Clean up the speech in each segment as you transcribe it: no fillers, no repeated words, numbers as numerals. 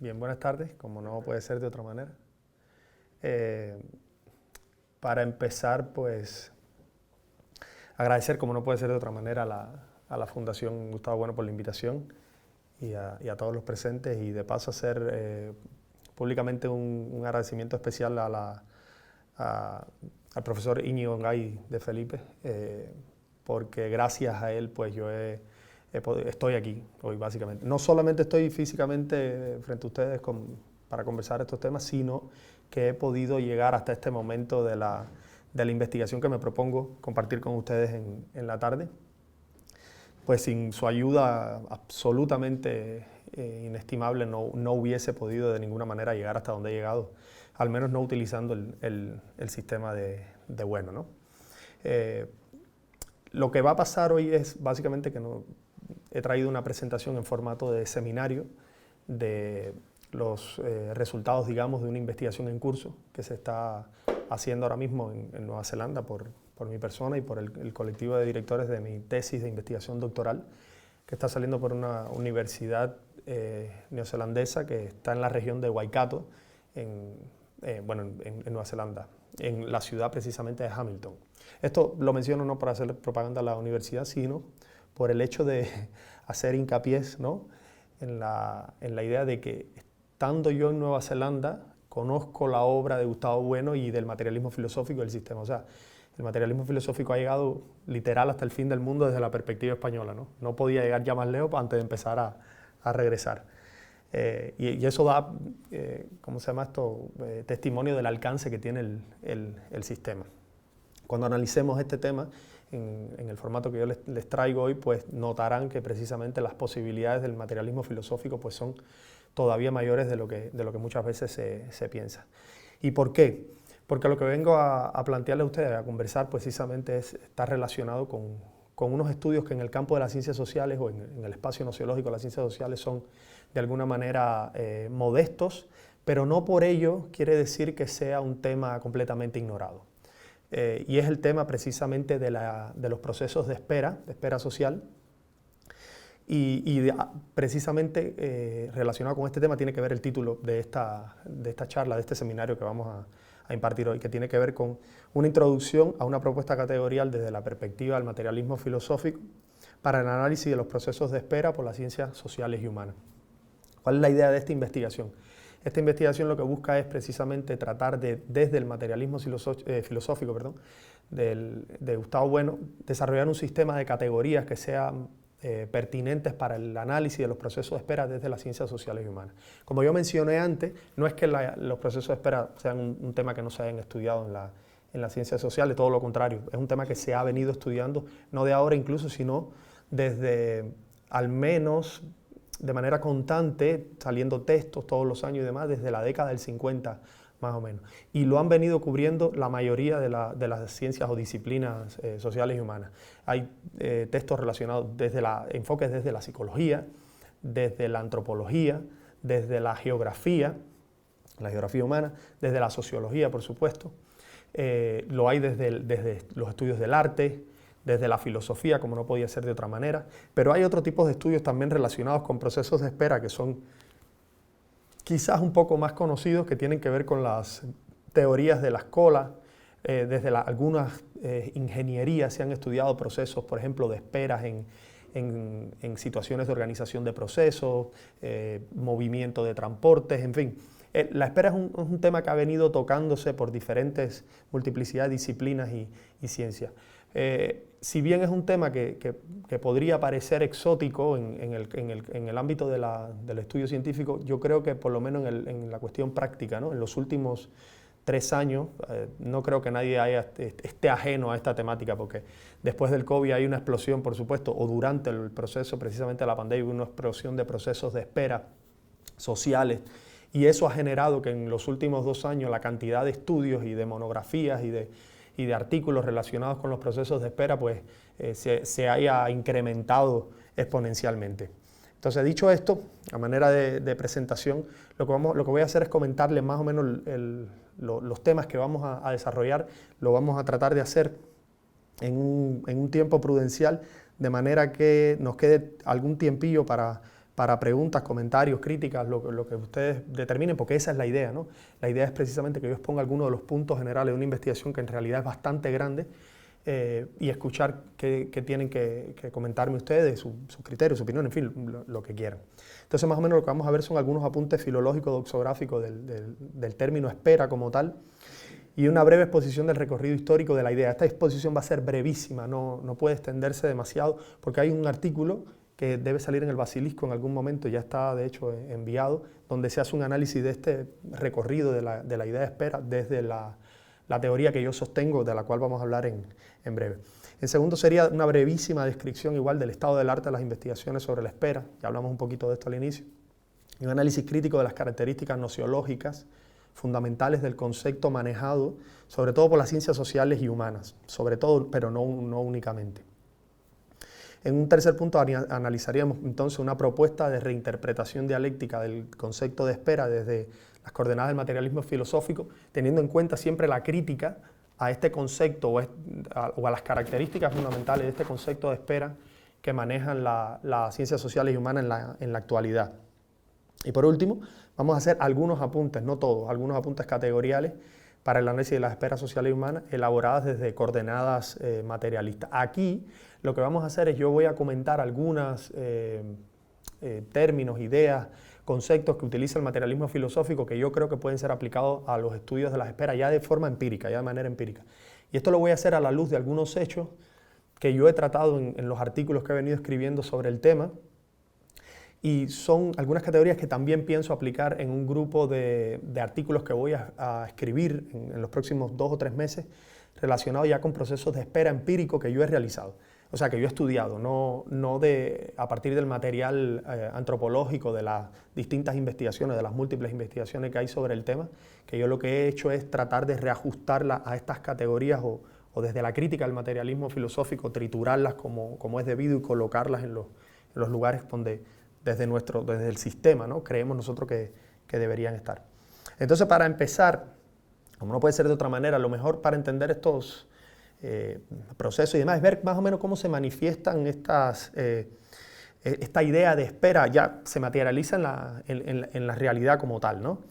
Bien, buenas tardes, como no puede ser de otra manera. Eh, para empezar, pues, agradecer, como no puede ser de otra manera, a la Fundación Gustavo Bueno por la invitación y a todos los presentes, y de paso hacer públicamente un agradecimiento especial al profesor Íñigo Ngay de Felipe, porque gracias a él pues yo estoy aquí hoy básicamente. No solamente estoy físicamente frente a ustedes para conversar estos temas, sino que he podido llegar hasta este momento de la investigación que me propongo compartir con ustedes en la tarde. Pues sin su ayuda absolutamente inestimable no hubiese podido de ninguna manera llegar hasta donde he llegado, al menos no utilizando el sistema de Bueno, ¿no? Lo que va a pasar hoy es básicamente que he traído una presentación en formato de seminario de los resultados, digamos, de una investigación en curso que se está haciendo ahora mismo en Nueva Zelanda por mi persona y por el colectivo de directores de mi tesis de investigación doctoral, que está saliendo por una universidad neozelandesa que está en la región de Waikato, en Nueva Zelanda, en la ciudad precisamente de Hamilton. Esto lo menciono no para hacer propaganda a la universidad, sino por el hecho de hacer hincapié, ¿no?, en la idea de que, estando yo en Nueva Zelanda, conozco la obra de Gustavo Bueno y del materialismo filosófico del sistema. O sea, el materialismo filosófico ha llegado literal hasta el fin del mundo desde la perspectiva española, ¿no? No podía llegar ya más lejos antes de empezar a regresar. Y eso da, ¿cómo se llama esto?, testimonio del alcance que tiene el sistema. Cuando analicemos este tema en el formato que yo les traigo hoy, pues notarán que precisamente las posibilidades del materialismo filosófico pues son todavía mayores de lo que muchas veces se piensa. ¿Y por qué? Porque lo que vengo a plantearle a ustedes, a conversar precisamente, está relacionado con unos estudios que en el campo de las ciencias sociales o en el espacio nociológico de las ciencias sociales son de alguna manera modestos, pero no por ello quiere decir que sea un tema completamente ignorado. Y es el tema precisamente de los procesos de espera social, precisamente relacionado con este tema tiene que ver el título de esta charla, de este seminario que vamos a impartir hoy, que tiene que ver con una introducción a una propuesta categorial desde la perspectiva del materialismo filosófico para el análisis de los procesos de espera por las ciencias sociales y humanas. ¿Cuál es la idea de esta investigación? Esta investigación lo que busca es precisamente tratar desde el materialismo filosófico de Gustavo Bueno, desarrollar un sistema de categorías que sean pertinentes para el análisis de los procesos de espera desde las ciencias sociales y humanas. Como yo mencioné antes, no es que los procesos de espera sean un tema que no se hayan estudiado en las ciencias sociales, todo lo contrario, es un tema que se ha venido estudiando, no de ahora incluso, sino desde al menos de manera constante, saliendo textos todos los años y demás, desde la década del 50 más o menos. Y lo han venido cubriendo la mayoría de las ciencias o disciplinas sociales y humanas. Hay textos relacionados enfoques desde la psicología, desde la antropología, desde la geografía humana, desde la sociología, por supuesto. Lo hay desde los estudios del arte, desde la filosofía, como no podía ser de otra manera, pero hay otro tipo de estudios también relacionados con procesos de espera que son quizás un poco más conocidos, que tienen que ver con las teorías de las colas. Desde algunas ingenierías se han estudiado procesos, por ejemplo, de esperas en situaciones de organización de procesos, movimiento de transportes, en fin. La espera es un tema que ha venido tocándose por diferentes multiplicidad de disciplinas y ciencias. Si bien es un tema que podría parecer exótico en el ámbito del estudio científico, yo creo que por lo menos en la cuestión práctica, ¿no?, en los últimos 3 años, no creo que nadie esté ajeno a esta temática, porque después del COVID hay una explosión, por supuesto, o durante el proceso precisamente de la pandemia, una explosión de procesos de espera sociales, y eso ha generado que en los últimos 2 años la cantidad de estudios y de monografías y de artículos relacionados con los procesos de espera pues se haya incrementado exponencialmente. Entonces, dicho esto, a manera de presentación, lo que voy a hacer es comentarles más o menos los temas que vamos a desarrollar. Lo vamos a tratar de hacer en un tiempo prudencial, de manera que nos quede algún tiempillo para para preguntas, comentarios, críticas, lo que ustedes determinen, porque esa es la idea, ¿no? La idea es precisamente que yo exponga algunos de los puntos generales de una investigación que en realidad es bastante grande, y escuchar qué tienen que comentarme ustedes, sus criterios, su opinión, en fin, lo que quieran. Entonces, más o menos lo que vamos a ver son algunos apuntes filológicos, doxográficos del término espera como tal, y una breve exposición del recorrido histórico de la idea. Esta exposición va a ser brevísima, no puede extenderse demasiado, porque hay un artículo que debe salir en el Basilisco en algún momento, ya está de hecho enviado, donde se hace un análisis de este recorrido de la idea de espera desde la teoría que yo sostengo, de la cual vamos a hablar en breve. En segundo sería una brevísima descripción igual del estado del arte de las investigaciones sobre la espera, ya hablamos un poquito de esto al inicio, y un análisis crítico de las características nociológicas fundamentales del concepto manejado, sobre todo por las ciencias sociales y humanas, sobre todo, pero no únicamente. En un tercer punto analizaríamos entonces una propuesta de reinterpretación dialéctica del concepto de espera desde las coordenadas del materialismo filosófico, teniendo en cuenta siempre la crítica a este concepto o a las características fundamentales de este concepto de espera que manejan las ciencias sociales y humanas en la actualidad. Y por último, vamos a hacer algunos apuntes, no todos, algunos apuntes categoriales para el análisis de las esperas sociales y humanas elaboradas desde coordenadas materialistas. Aquí lo que vamos a hacer es, yo voy a comentar algunos términos, ideas, conceptos que utiliza el materialismo filosófico que yo creo que pueden ser aplicados a los estudios de las esperas ya de forma empírica, ya de manera empírica. Y esto lo voy a hacer a la luz de algunos hechos que yo he tratado en los artículos que he venido escribiendo sobre el tema, y son algunas categorías que también pienso aplicar en un grupo de artículos que voy a escribir en los próximos 2 o 3 meses, relacionados ya con procesos de espera empírico que yo he realizado. O sea, que yo he estudiado, no a partir del material antropológico, de las distintas investigaciones, de las múltiples investigaciones que hay sobre el tema, que yo lo que he hecho es tratar de reajustarlas a estas categorías o desde la crítica del materialismo filosófico, triturarlas como es debido y colocarlas en los lugares donde desde el sistema, ¿no?, creemos nosotros que deberían estar. Entonces, para empezar, como no puede ser de otra manera, lo mejor para entender estos procesos y demás es ver más o menos cómo se manifiestan esta idea de espera, ya se materializa en la realidad como tal, ¿no?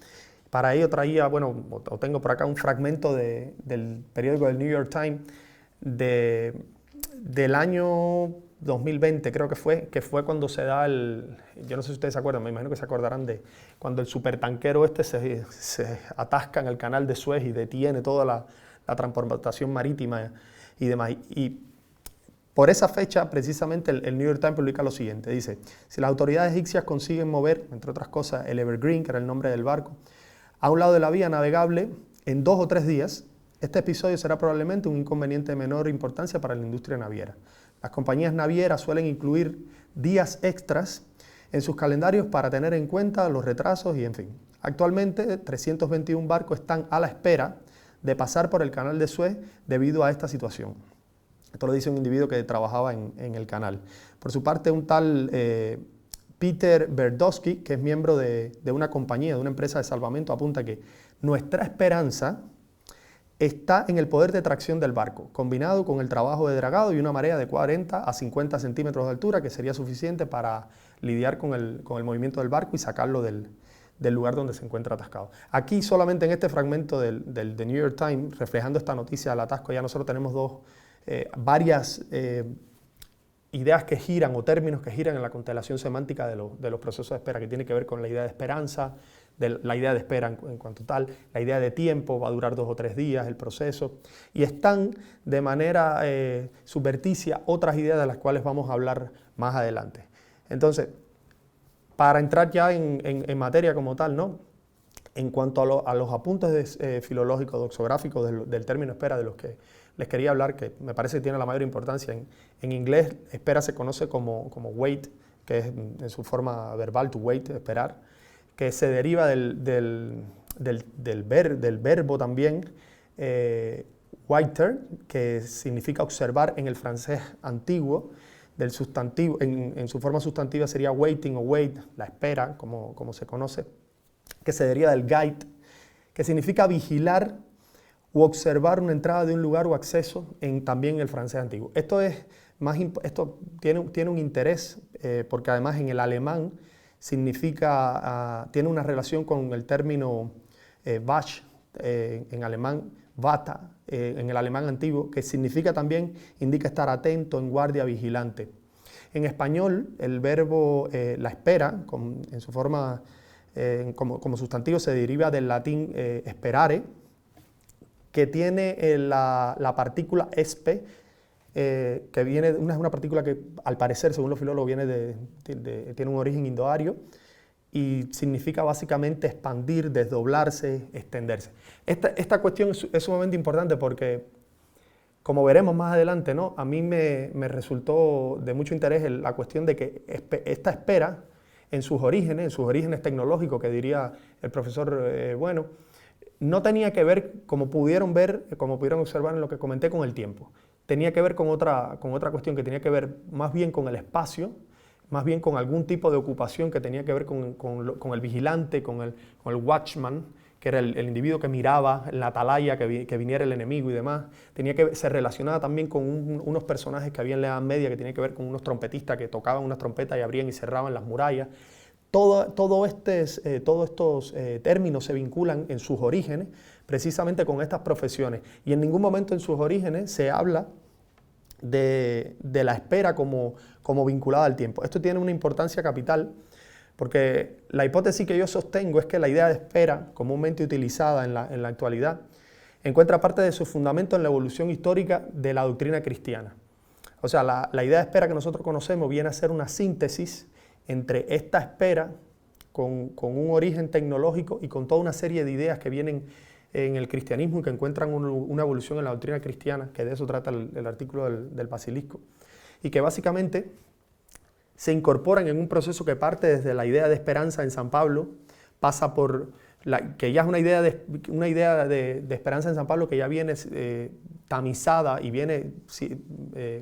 Para ello traía, bueno, o tengo por acá un fragmento del periódico del New York Times del año 2020, creo que fue cuando se da yo no sé si ustedes se acuerdan, me imagino que se acordarán de cuando el supertanquero se atasca en el canal de Suez y detiene toda la transportación marítima y demás. Y por esa fecha, precisamente, el New York Times publica lo siguiente, dice: si las autoridades egipcias consiguen mover, entre otras cosas, el Evergreen, que era el nombre del barco, a un lado de la vía navegable en 2 o 3 días, este episodio será probablemente un inconveniente de menor importancia para la industria naviera. Las compañías navieras suelen incluir días extras en sus calendarios para tener en cuenta los retrasos y en fin. Actualmente, 321 barcos están a la espera de pasar por el canal de Suez debido a esta situación. Esto lo dice un individuo que trabajaba en el canal. Por su parte, un tal Peter Berdowski, que es miembro de una compañía, de una empresa de salvamento, apunta que nuestra esperanza está en el poder de tracción del barco, combinado con el trabajo de dragado y una marea de 40 a 50 centímetros de altura, que sería suficiente para lidiar con el movimiento del barco y sacarlo del lugar donde se encuentra atascado. Aquí solamente en este fragmento del The New York Times, reflejando esta noticia del atasco, ya nosotros tenemos varias ideas que giran o términos que giran en la constelación semántica de los procesos de espera, que tiene que ver con la idea de esperanza, la idea de espera en cuanto tal, la idea de tiempo, va a durar 2 o 3 días el proceso, y están de manera subverticia otras ideas de las cuales vamos a hablar más adelante. Entonces, para entrar ya en materia como tal, ¿no?, en cuanto a los apuntes filológicos, doxográficos del término espera, de los que les quería hablar, que me parece que tiene la mayor importancia. En inglés, espera se conoce como wait, que es en su forma verbal, to wait, esperar, que se deriva del verbo también, waiter, que significa observar en el francés antiguo, del sustantivo, en su forma sustantiva sería waiting o wait, la espera, como se conoce, que se deriva del gait, que significa vigilar u observar una entrada de un lugar o acceso también en el francés antiguo. Esto tiene un interés porque además en el alemán tiene una relación con el término Wach, en alemán, Wata, en el alemán antiguo, que significa también, indica estar atento, en guardia, vigilante. En español, el verbo la espera, en su forma como sustantivo, se deriva del latín esperare, que tiene la partícula espe, que viene, es una partícula que al parecer, según los filólogos, tiene un origen indoario y significa básicamente expandir, desdoblarse, extenderse. Esta cuestión es sumamente importante porque, como veremos más adelante, ¿no? A mí me resultó de mucho interés la cuestión de que esta espera, en sus orígenes tecnológicos, que diría el profesor Bueno, no tenía que ver, como pudieron observar en lo que comenté, con el tiempo. Tenía que ver con otra cuestión que tenía que ver más bien con el espacio, más bien con algún tipo de ocupación que tenía que ver con el vigilante, con el watchman, que era el individuo que miraba en la atalaya que viniera el enemigo y demás. Se relacionaba también con unos personajes que había en la Edad Media, que tenía que ver con unos trompetistas que tocaban unas trompetas y abrían y cerraban las murallas. Todos estos términos se vinculan en sus orígenes precisamente con estas profesiones, y en ningún momento en sus orígenes se habla de la espera como vinculada al tiempo. Esto tiene una importancia capital porque la hipótesis que yo sostengo es que la idea de espera, comúnmente utilizada en la actualidad, encuentra parte de su fundamento en la evolución histórica de la doctrina cristiana. O sea, la idea de espera que nosotros conocemos viene a ser una síntesis entre esta espera con un origen tecnológico y con toda una serie de ideas que vienen en el cristianismo y que encuentran una evolución en la doctrina cristiana, que de eso trata el artículo del Basilisco, y que básicamente se incorporan en un proceso que parte desde la idea de esperanza en San Pablo, pasa por que ya es una idea de esperanza en San Pablo que ya viene tamizada y viene,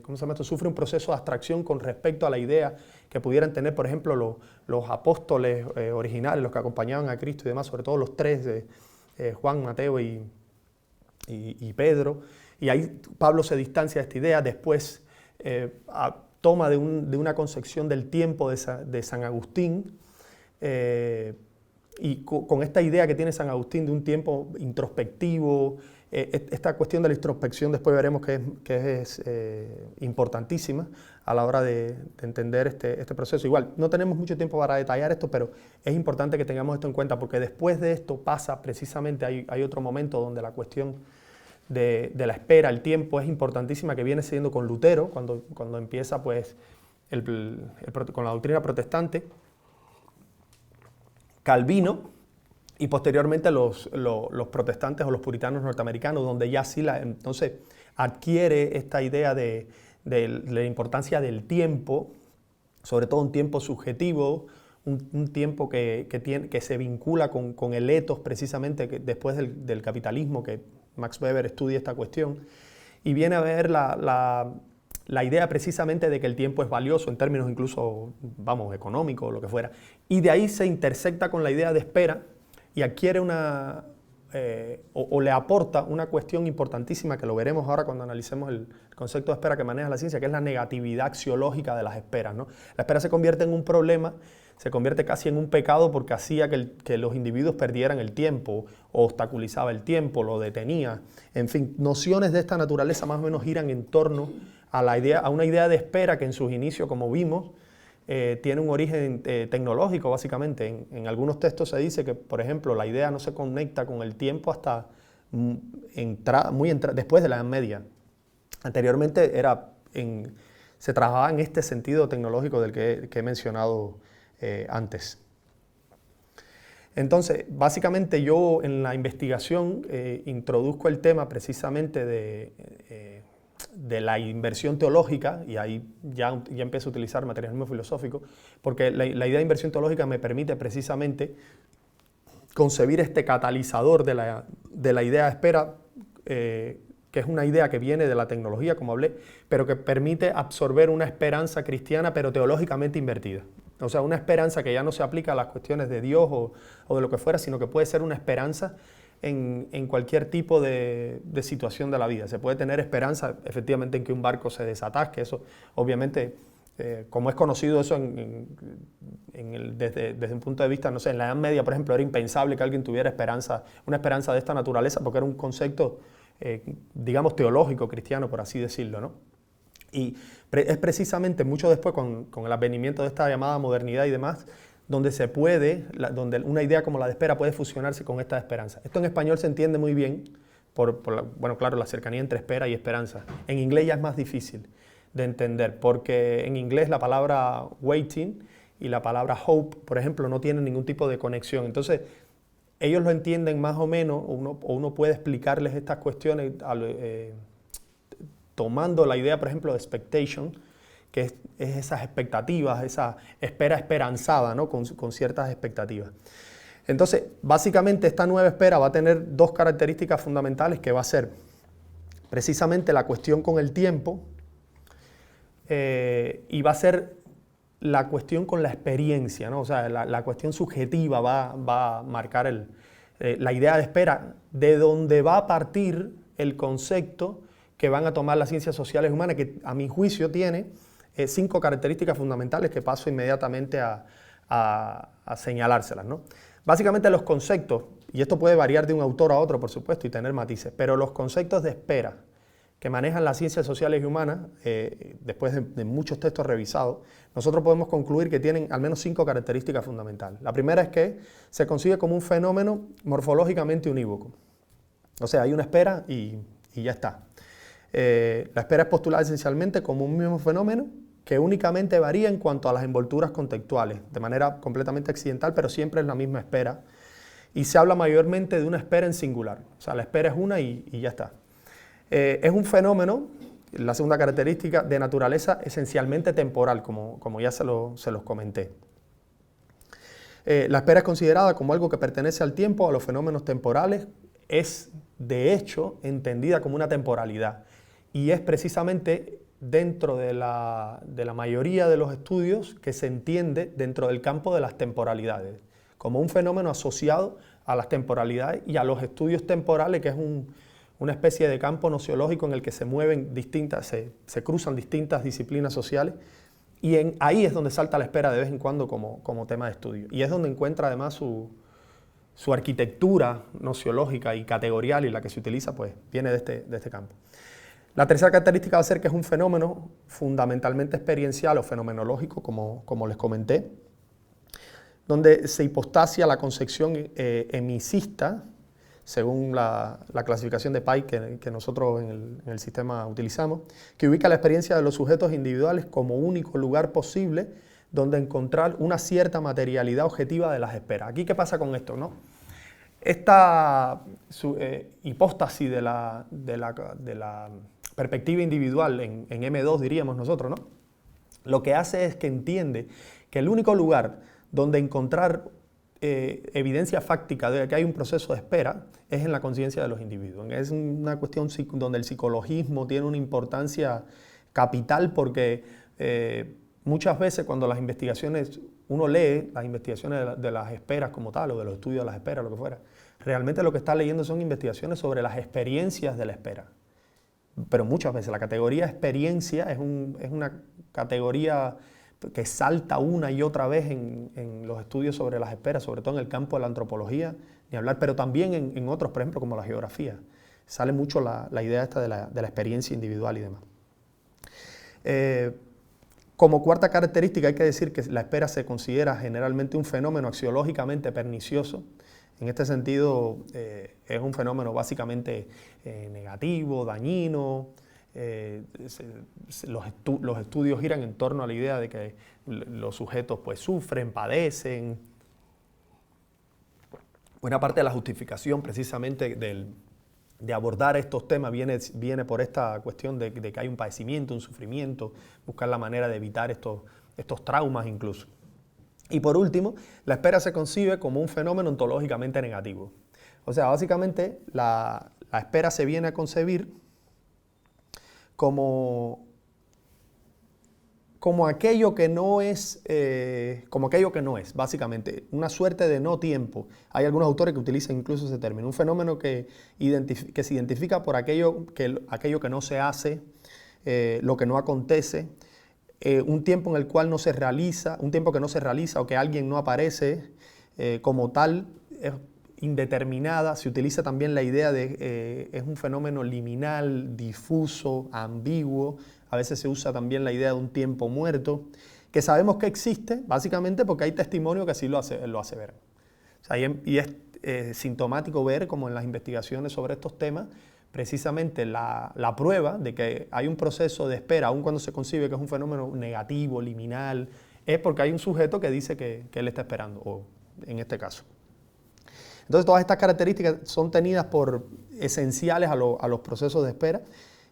¿cómo se llama esto? Sufre un proceso de abstracción con respecto a la idea que pudieran tener, por ejemplo, los apóstoles originales, los que acompañaban a Cristo y demás, sobre todo los tres, Juan, Mateo y Pedro, y ahí Pablo se distancia de esta idea, después toma de una concepción del tiempo de San Agustín, y con esta idea que tiene San Agustín de un tiempo introspectivo. Esta cuestión de la introspección después veremos que es importantísima a la hora de entender este proceso. Igual, no tenemos mucho tiempo para detallar esto, pero es importante que tengamos esto en cuenta, porque después de esto pasa precisamente, hay otro momento donde la cuestión de la espera, el tiempo, es importantísima, que viene siendo con Lutero, cuando empieza pues, con la doctrina protestante, Calvino, y posteriormente los protestantes o los puritanos norteamericanos, donde ya sí entonces adquiere esta idea de la importancia del tiempo, sobre todo un tiempo subjetivo, un tiempo que se vincula con el ethos, precisamente después del capitalismo, que Max Weber estudia esta cuestión, y viene a ver la idea precisamente de que el tiempo es valioso en términos incluso, económicos o lo que fuera. Y de ahí se intersecta con la idea de espera y adquiere o le aporta una cuestión importantísima, que lo veremos ahora cuando analicemos el concepto de espera que maneja la ciencia, que es la negatividad axiológica de las esperas, ¿no? La espera se convierte en un problema, se convierte casi en un pecado, porque hacía que los individuos perdieran el tiempo, o obstaculizaba el tiempo, lo detenía. En fin, nociones de esta naturaleza más o menos giran en torno a una idea de espera que en sus inicios, como vimos, tiene un origen tecnológico, básicamente. En algunos textos se dice que, por ejemplo, la idea no se conecta con el tiempo hasta después de la Edad Media. Anteriormente se trabajaba en este sentido tecnológico del que he mencionado antes. Entonces, básicamente yo en la investigación introduzco el tema precisamente de la inversión teológica, y ahí ya empiezo a utilizar materialismo filosófico, porque la idea de inversión teológica me permite precisamente concebir este catalizador de la idea de espera, que es una idea que viene de la tecnología, como hablé, pero que permite absorber una esperanza cristiana, pero teológicamente invertida. O sea, una esperanza que ya no se aplica a las cuestiones de Dios o de lo que fuera, sino que puede ser una esperanza en cualquier tipo de situación de la vida. Se puede tener esperanza efectivamente en que un barco se desatasque. Eso obviamente Como es conocido eso desde un punto de vista, no sé, en la Edad Media, por ejemplo, era impensable que alguien tuviera una esperanza de esta naturaleza, porque era un concepto, digamos, teológico, cristiano, por así decirlo, ¿no? Y es precisamente mucho después, con el advenimiento de esta llamada modernidad y demás, donde una idea como la de espera puede fusionarse con esta esperanza. Esto en español se entiende muy bien bueno, claro, la cercanía entre espera y esperanza. En inglés ya es más difícil de entender, porque en inglés la palabra waiting y la palabra hope, por ejemplo, no tienen ningún tipo de conexión. Entonces, ellos lo entienden más o menos, o uno puede explicarles estas cuestiones tomando la idea, por ejemplo, de expectation, que es esas expectativas, esa espera esperanzada, ¿no? con ciertas expectativas. Entonces, básicamente esta nueva espera va a tener dos características fundamentales, que va a ser precisamente la cuestión con el tiempo, y va a ser la cuestión con la experiencia, ¿no? O sea, la cuestión subjetiva va a marcar la idea de espera, de donde va a partir el concepto que van a tomar las ciencias sociales humanas, que a mi juicio tiene 5 características fundamentales que paso inmediatamente a señalárselas, ¿no? Básicamente los conceptos, y esto puede variar de un autor a otro, por supuesto, y tener matices, pero los conceptos de espera que manejan las ciencias sociales y humanas, después de muchos textos revisados, nosotros podemos concluir que tienen al menos 5 características fundamentales. La primera es que se concibe como un fenómeno morfológicamente unívoco. O sea, hay una espera y ya está. La espera es postulada esencialmente como un mismo fenómeno que únicamente varía en cuanto a las envolturas contextuales, de manera completamente accidental, pero siempre es la misma espera. Y se habla mayormente de una espera en singular. O sea, la espera es una y ya está. Es un fenómeno, la segunda característica, de naturaleza esencialmente temporal, como ya se los comenté. La espera es considerada como algo que pertenece al tiempo, a los fenómenos temporales, es de hecho entendida como una temporalidad y es precisamente dentro de la mayoría de los estudios que se entiende dentro del campo de las temporalidades, como un fenómeno asociado a las temporalidades y a los estudios temporales, que es una especie de campo nociológico en el que se mueven se cruzan distintas disciplinas sociales, y ahí es donde salta la espera de vez en cuando como tema de estudio. Y es donde encuentra además su arquitectura nociológica y categorial, y la que se utiliza pues viene de este campo. La tercera característica va a ser que es un fenómeno fundamentalmente experiencial o fenomenológico, como les comenté, donde se hipostasia la concepción emicista, según la clasificación de Pike que nosotros en el sistema utilizamos, que ubica la experiencia de los sujetos individuales como único lugar posible donde encontrar una cierta materialidad objetiva de las esperas. Aquí, ¿qué pasa con esto, no? Esta hipóstasis de la perspectiva individual en M2, diríamos nosotros, ¿no? Lo que hace es que entiende que el único lugar donde encontrar evidencia fáctica de que hay un proceso de espera es en la conciencia de los individuos. Es una cuestión donde el psicologismo tiene una importancia capital, porque muchas veces cuando uno lee las investigaciones de las esperas como tal, o de los estudios de las esperas, lo que fuera, realmente lo que está leyendo son investigaciones sobre las experiencias de la espera. Pero muchas veces la categoría experiencia es una categoría que salta una y otra vez en los estudios sobre las esperas, sobre todo en el campo de la antropología, ni hablar, pero también en otros, por ejemplo, como la geografía. Sale mucho la idea esta de la experiencia individual y demás. Como cuarta característica hay que decir que la espera se considera generalmente un fenómeno axiológicamente pernicioso. En este sentido, es un fenómeno básicamente negativo, dañino. Los estudios giran en torno a la idea de que los sujetos pues sufren, padecen. Buena parte de la justificación precisamente de abordar estos temas viene por esta cuestión de que hay un padecimiento, un sufrimiento, buscar la manera de evitar estos traumas incluso. Y por último, la espera se concibe como un fenómeno ontológicamente negativo. O sea, básicamente la espera se viene a concebir como aquello que no es, básicamente, una suerte de no tiempo. Hay algunos autores que utilizan incluso ese término, un fenómeno que se identifica por aquello que no se hace, lo que no acontece, un tiempo en el cual no se realiza, un tiempo que no se realiza o que alguien no aparece como tal, es indeterminada. Se utiliza también la idea de es un fenómeno liminal, difuso, ambiguo. A veces se usa también la idea de un tiempo muerto, que sabemos que existe básicamente porque hay testimonio que así lo hace ver. O sea, y es sintomático ver como en las investigaciones sobre estos temas, precisamente la prueba de que hay un proceso de espera, aun cuando se concibe que es un fenómeno negativo, liminal, es porque hay un sujeto que dice que él está esperando, o en este caso. Entonces todas estas características son tenidas por esenciales a los procesos de espera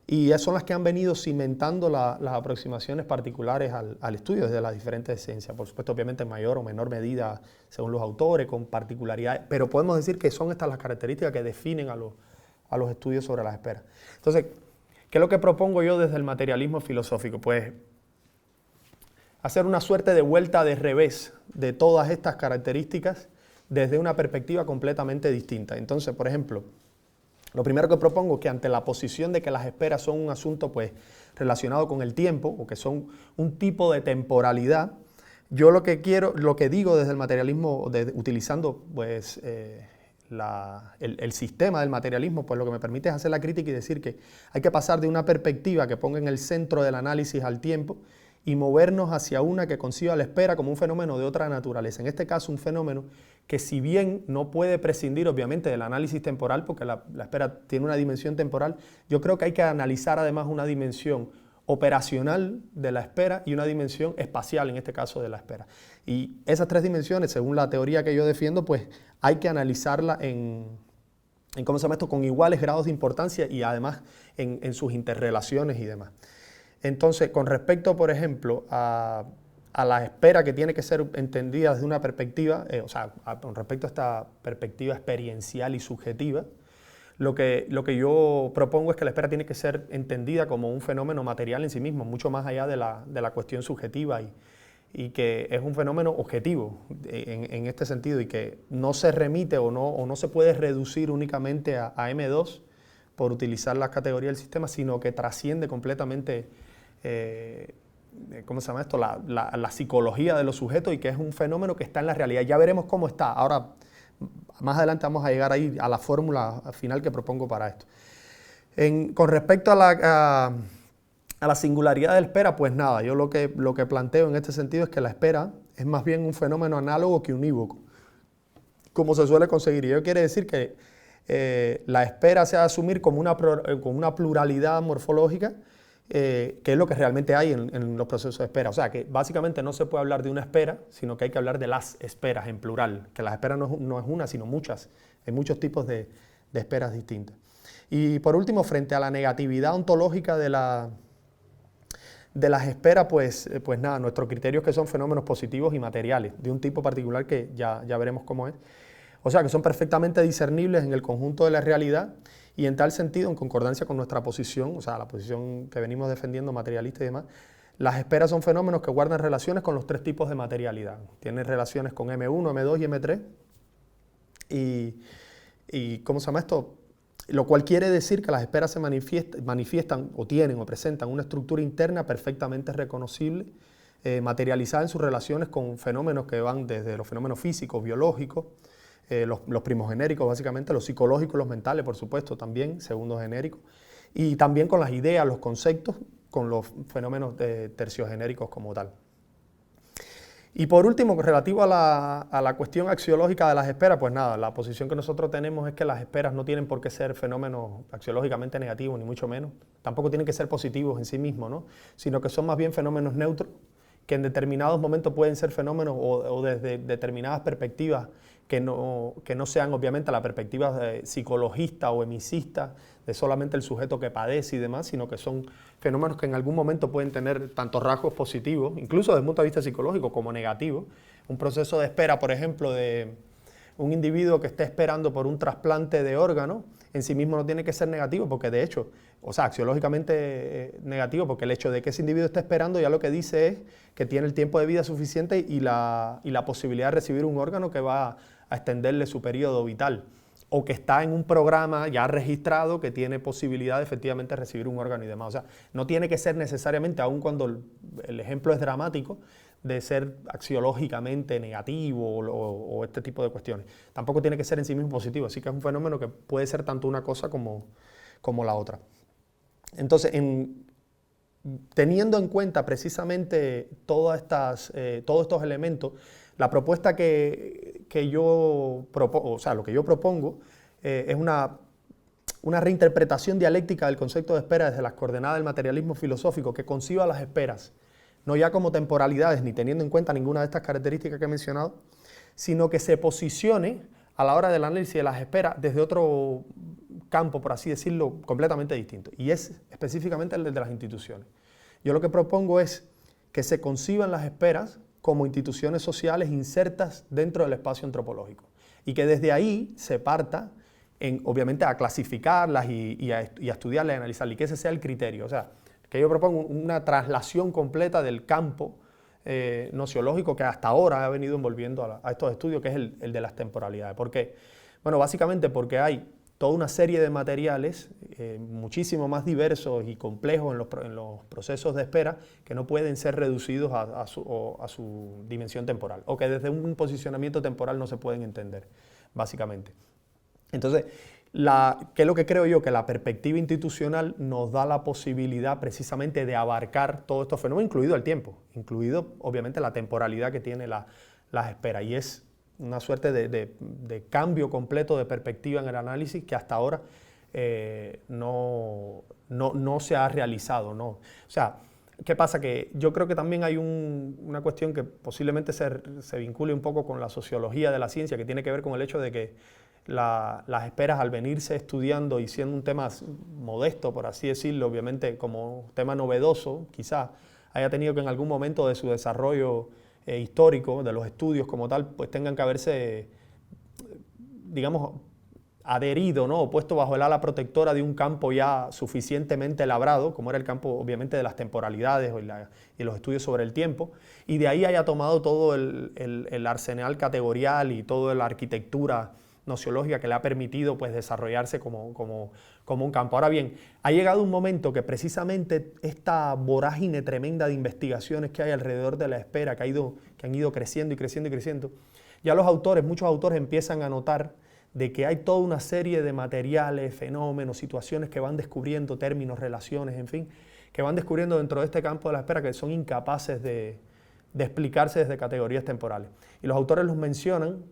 y son las que han venido cimentando las aproximaciones particulares al estudio desde las diferentes ciencias. Por supuesto, obviamente en mayor o menor medida según los autores, con particularidades, pero podemos decir que son estas las características que definen a los estudios sobre las esperas. Entonces, ¿qué es lo que propongo yo desde el materialismo filosófico? Pues hacer una suerte de vuelta de revés de todas estas características desde una perspectiva completamente distinta. Entonces, por ejemplo, lo primero que propongo es que ante la posición de que las esperas son un asunto pues, relacionado con el tiempo, o que son un tipo de temporalidad, yo lo que digo desde el materialismo, utilizando pues, el sistema del materialismo, pues lo que me permite es hacer la crítica y decir que hay que pasar de una perspectiva que ponga en el centro del análisis al tiempo y movernos hacia una que conciba la espera como un fenómeno de otra naturaleza. En este caso, un fenómeno que si bien no puede prescindir obviamente del análisis temporal, porque la espera tiene una dimensión temporal, yo creo que hay que analizar además una dimensión operacional de la espera y una dimensión espacial, en este caso de la espera. Y esas tres dimensiones, según la teoría que yo defiendo, pues hay que analizarla ¿cómo se llama esto?, con iguales grados de importancia y además en sus interrelaciones y demás. Entonces, con respecto, por ejemplo, a la espera que tiene que ser entendida desde una perspectiva, con respecto a esta perspectiva experiencial y subjetiva, lo que yo propongo es que la espera tiene que ser entendida como un fenómeno material en sí mismo, mucho más allá de la cuestión subjetiva y que es un fenómeno objetivo en este sentido y que no se remite o no se puede reducir únicamente a M2 por utilizar las categorías del sistema, sino que trasciende completamente ¿cómo se llama esto? La psicología de los sujetos y que es un fenómeno que está en la realidad. Ya veremos cómo está. Ahora, más adelante vamos a llegar ahí a la fórmula final que propongo para esto. Con respecto a la singularidad de la espera, pues nada, yo lo que planteo en este sentido es que la espera es más bien un fenómeno análogo que unívoco, como se suele conseguir. Y ello quiere decir que la espera se ha de asumir como una pluralidad morfológica, que es lo que realmente hay en los procesos de espera. O sea, que básicamente no se puede hablar de una espera, sino que hay que hablar de las esperas en plural, que las esperas no es una, sino muchas. Hay muchos tipos de esperas distintas. Y por último, frente a la negatividad ontológica de las esperas, pues nada, nuestros criterios que son fenómenos positivos y materiales, de un tipo particular que ya veremos cómo es. O sea, que son perfectamente discernibles en el conjunto de la realidad y en tal sentido, en concordancia con nuestra posición, o sea, la posición que venimos defendiendo, materialista y demás, las esperas son fenómenos que guardan relaciones con los tres tipos de materialidad. Tienen relaciones con M1, M2 y M3. Y ¿cómo se llama esto? Lo cual quiere decir que las esperas se manifiestan o tienen o presentan una estructura interna perfectamente reconocible, materializada en sus relaciones con fenómenos que van desde los fenómenos físicos, biológicos, los primogenéricos básicamente, los psicológicos, los mentales por supuesto también, segundos genéricos, y también con las ideas, los conceptos, con los fenómenos terciogenéricos como tal. Y por último, relativo a la cuestión axiológica de las esperas, pues nada, la posición que nosotros tenemos es que las esperas no tienen por qué ser fenómenos axiológicamente negativos, ni mucho menos, tampoco tienen que ser positivos en sí mismos, ¿no? Sino que son más bien fenómenos neutros, que en determinados momentos pueden ser fenómenos o desde determinadas perspectivas que no sean obviamente la perspectiva psicologista o emicista de solamente el sujeto que padece y demás, sino que son fenómenos que en algún momento pueden tener tanto rasgos positivos, incluso desde el punto de vista psicológico, como negativos. Un proceso de espera, por ejemplo, de un individuo que esté esperando por un trasplante de órgano, en sí mismo no tiene que ser negativo, porque de hecho, o sea, axiológicamente negativo, porque el hecho de que ese individuo esté esperando ya lo que dice es que tiene el tiempo de vida suficiente y la posibilidad de recibir un órgano que va a extenderle su periodo vital. o que está en un programa ya registrado que tiene posibilidad de efectivamente recibir un órgano y demás. O sea, no tiene que ser necesariamente, aun cuando el ejemplo es dramático, de ser axiológicamente negativo o este tipo de cuestiones. Tampoco tiene que ser en sí mismo positivo, así que es un fenómeno que puede ser tanto una cosa como la otra. Entonces, teniendo en cuenta precisamente todos estos elementos, la propuesta que yo propongo, o sea, lo que yo propongo es una reinterpretación dialéctica del concepto de espera desde las coordenadas del materialismo filosófico que conciba las esperas, no ya como temporalidades, ni teniendo en cuenta ninguna de estas características que he mencionado, sino que se posicione a la hora del análisis de las esperas desde otro campo, por así decirlo, completamente distinto, y es específicamente el de las instituciones. Yo lo que propongo es que se conciban las esperas como instituciones sociales insertas dentro del espacio antropológico y que desde ahí se parta, obviamente, a clasificarlas y a estudiarlas y analizarlas, y que ese sea el criterio. O sea, que yo propongo una traslación completa del campo nociológico que hasta ahora ha venido envolviendo a estos estudios, que es el de las temporalidades. ¿Por qué? Bueno, básicamente porque hay toda una serie de materiales muchísimo más diversos y complejos en los procesos de espera que no pueden ser reducidos a su dimensión temporal, o que desde un posicionamiento temporal no se pueden entender, básicamente. Entonces, ¿qué es lo que creo yo? Que la perspectiva institucional nos da la posibilidad precisamente de abarcar todos estos fenómenos, incluido el tiempo, incluido obviamente la temporalidad que tiene las esperas, y es una suerte de cambio completo de perspectiva en el análisis que hasta ahora no se ha realizado, ¿no? O sea, ¿qué pasa? Que yo creo que también hay una cuestión que posiblemente se vincule un poco con la sociología de la ciencia, que tiene que ver con el hecho de que las esperas, al venirse estudiando y siendo un tema modesto, por así decirlo, obviamente como tema novedoso, quizás haya tenido que en algún momento de su desarrollo histórico, de los estudios como tal, pues tengan que haberse, digamos, adherido, ¿no? O puesto bajo el ala protectora de un campo ya suficientemente labrado, como era el campo obviamente de las temporalidades y los estudios sobre el tiempo, y de ahí haya tomado todo el arsenal categorial y toda la arquitectura nociológica que le ha permitido, pues, desarrollarse como un campo. Ahora bien, ha llegado un momento que precisamente esta vorágine tremenda de investigaciones que hay alrededor de la espera, que han ido creciendo y creciendo y creciendo, ya muchos autores empiezan a notar de que hay toda una serie de materiales, fenómenos, situaciones que van descubriendo, términos, relaciones, en fin, que van descubriendo dentro de este campo de la espera que son incapaces de explicarse desde categorías temporales. Y los autores los mencionan,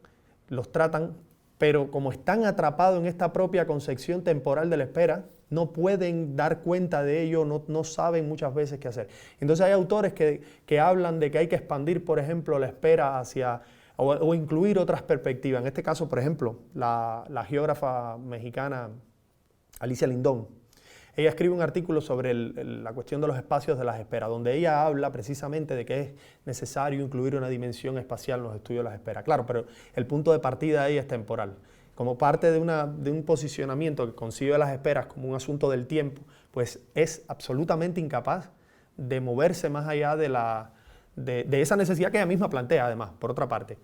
los tratan, pero como están atrapados en esta propia concepción temporal de la espera, no pueden dar cuenta de ello, no saben muchas veces qué hacer. Entonces hay autores que hablan de que hay que expandir, por ejemplo, la espera hacia, o incluir otras perspectivas. En este caso, por ejemplo, la geógrafa mexicana Alicia Lindón, ella escribe un artículo sobre la cuestión de los espacios de las esperas, donde ella habla precisamente de que es necesario incluir una dimensión espacial en los estudios de las esperas. Claro, pero el punto de partida de ella es temporal. Como parte de un posicionamiento que concibe las esperas como un asunto del tiempo, pues es absolutamente incapaz de moverse más allá de esa necesidad que ella misma plantea, además, por otra parte.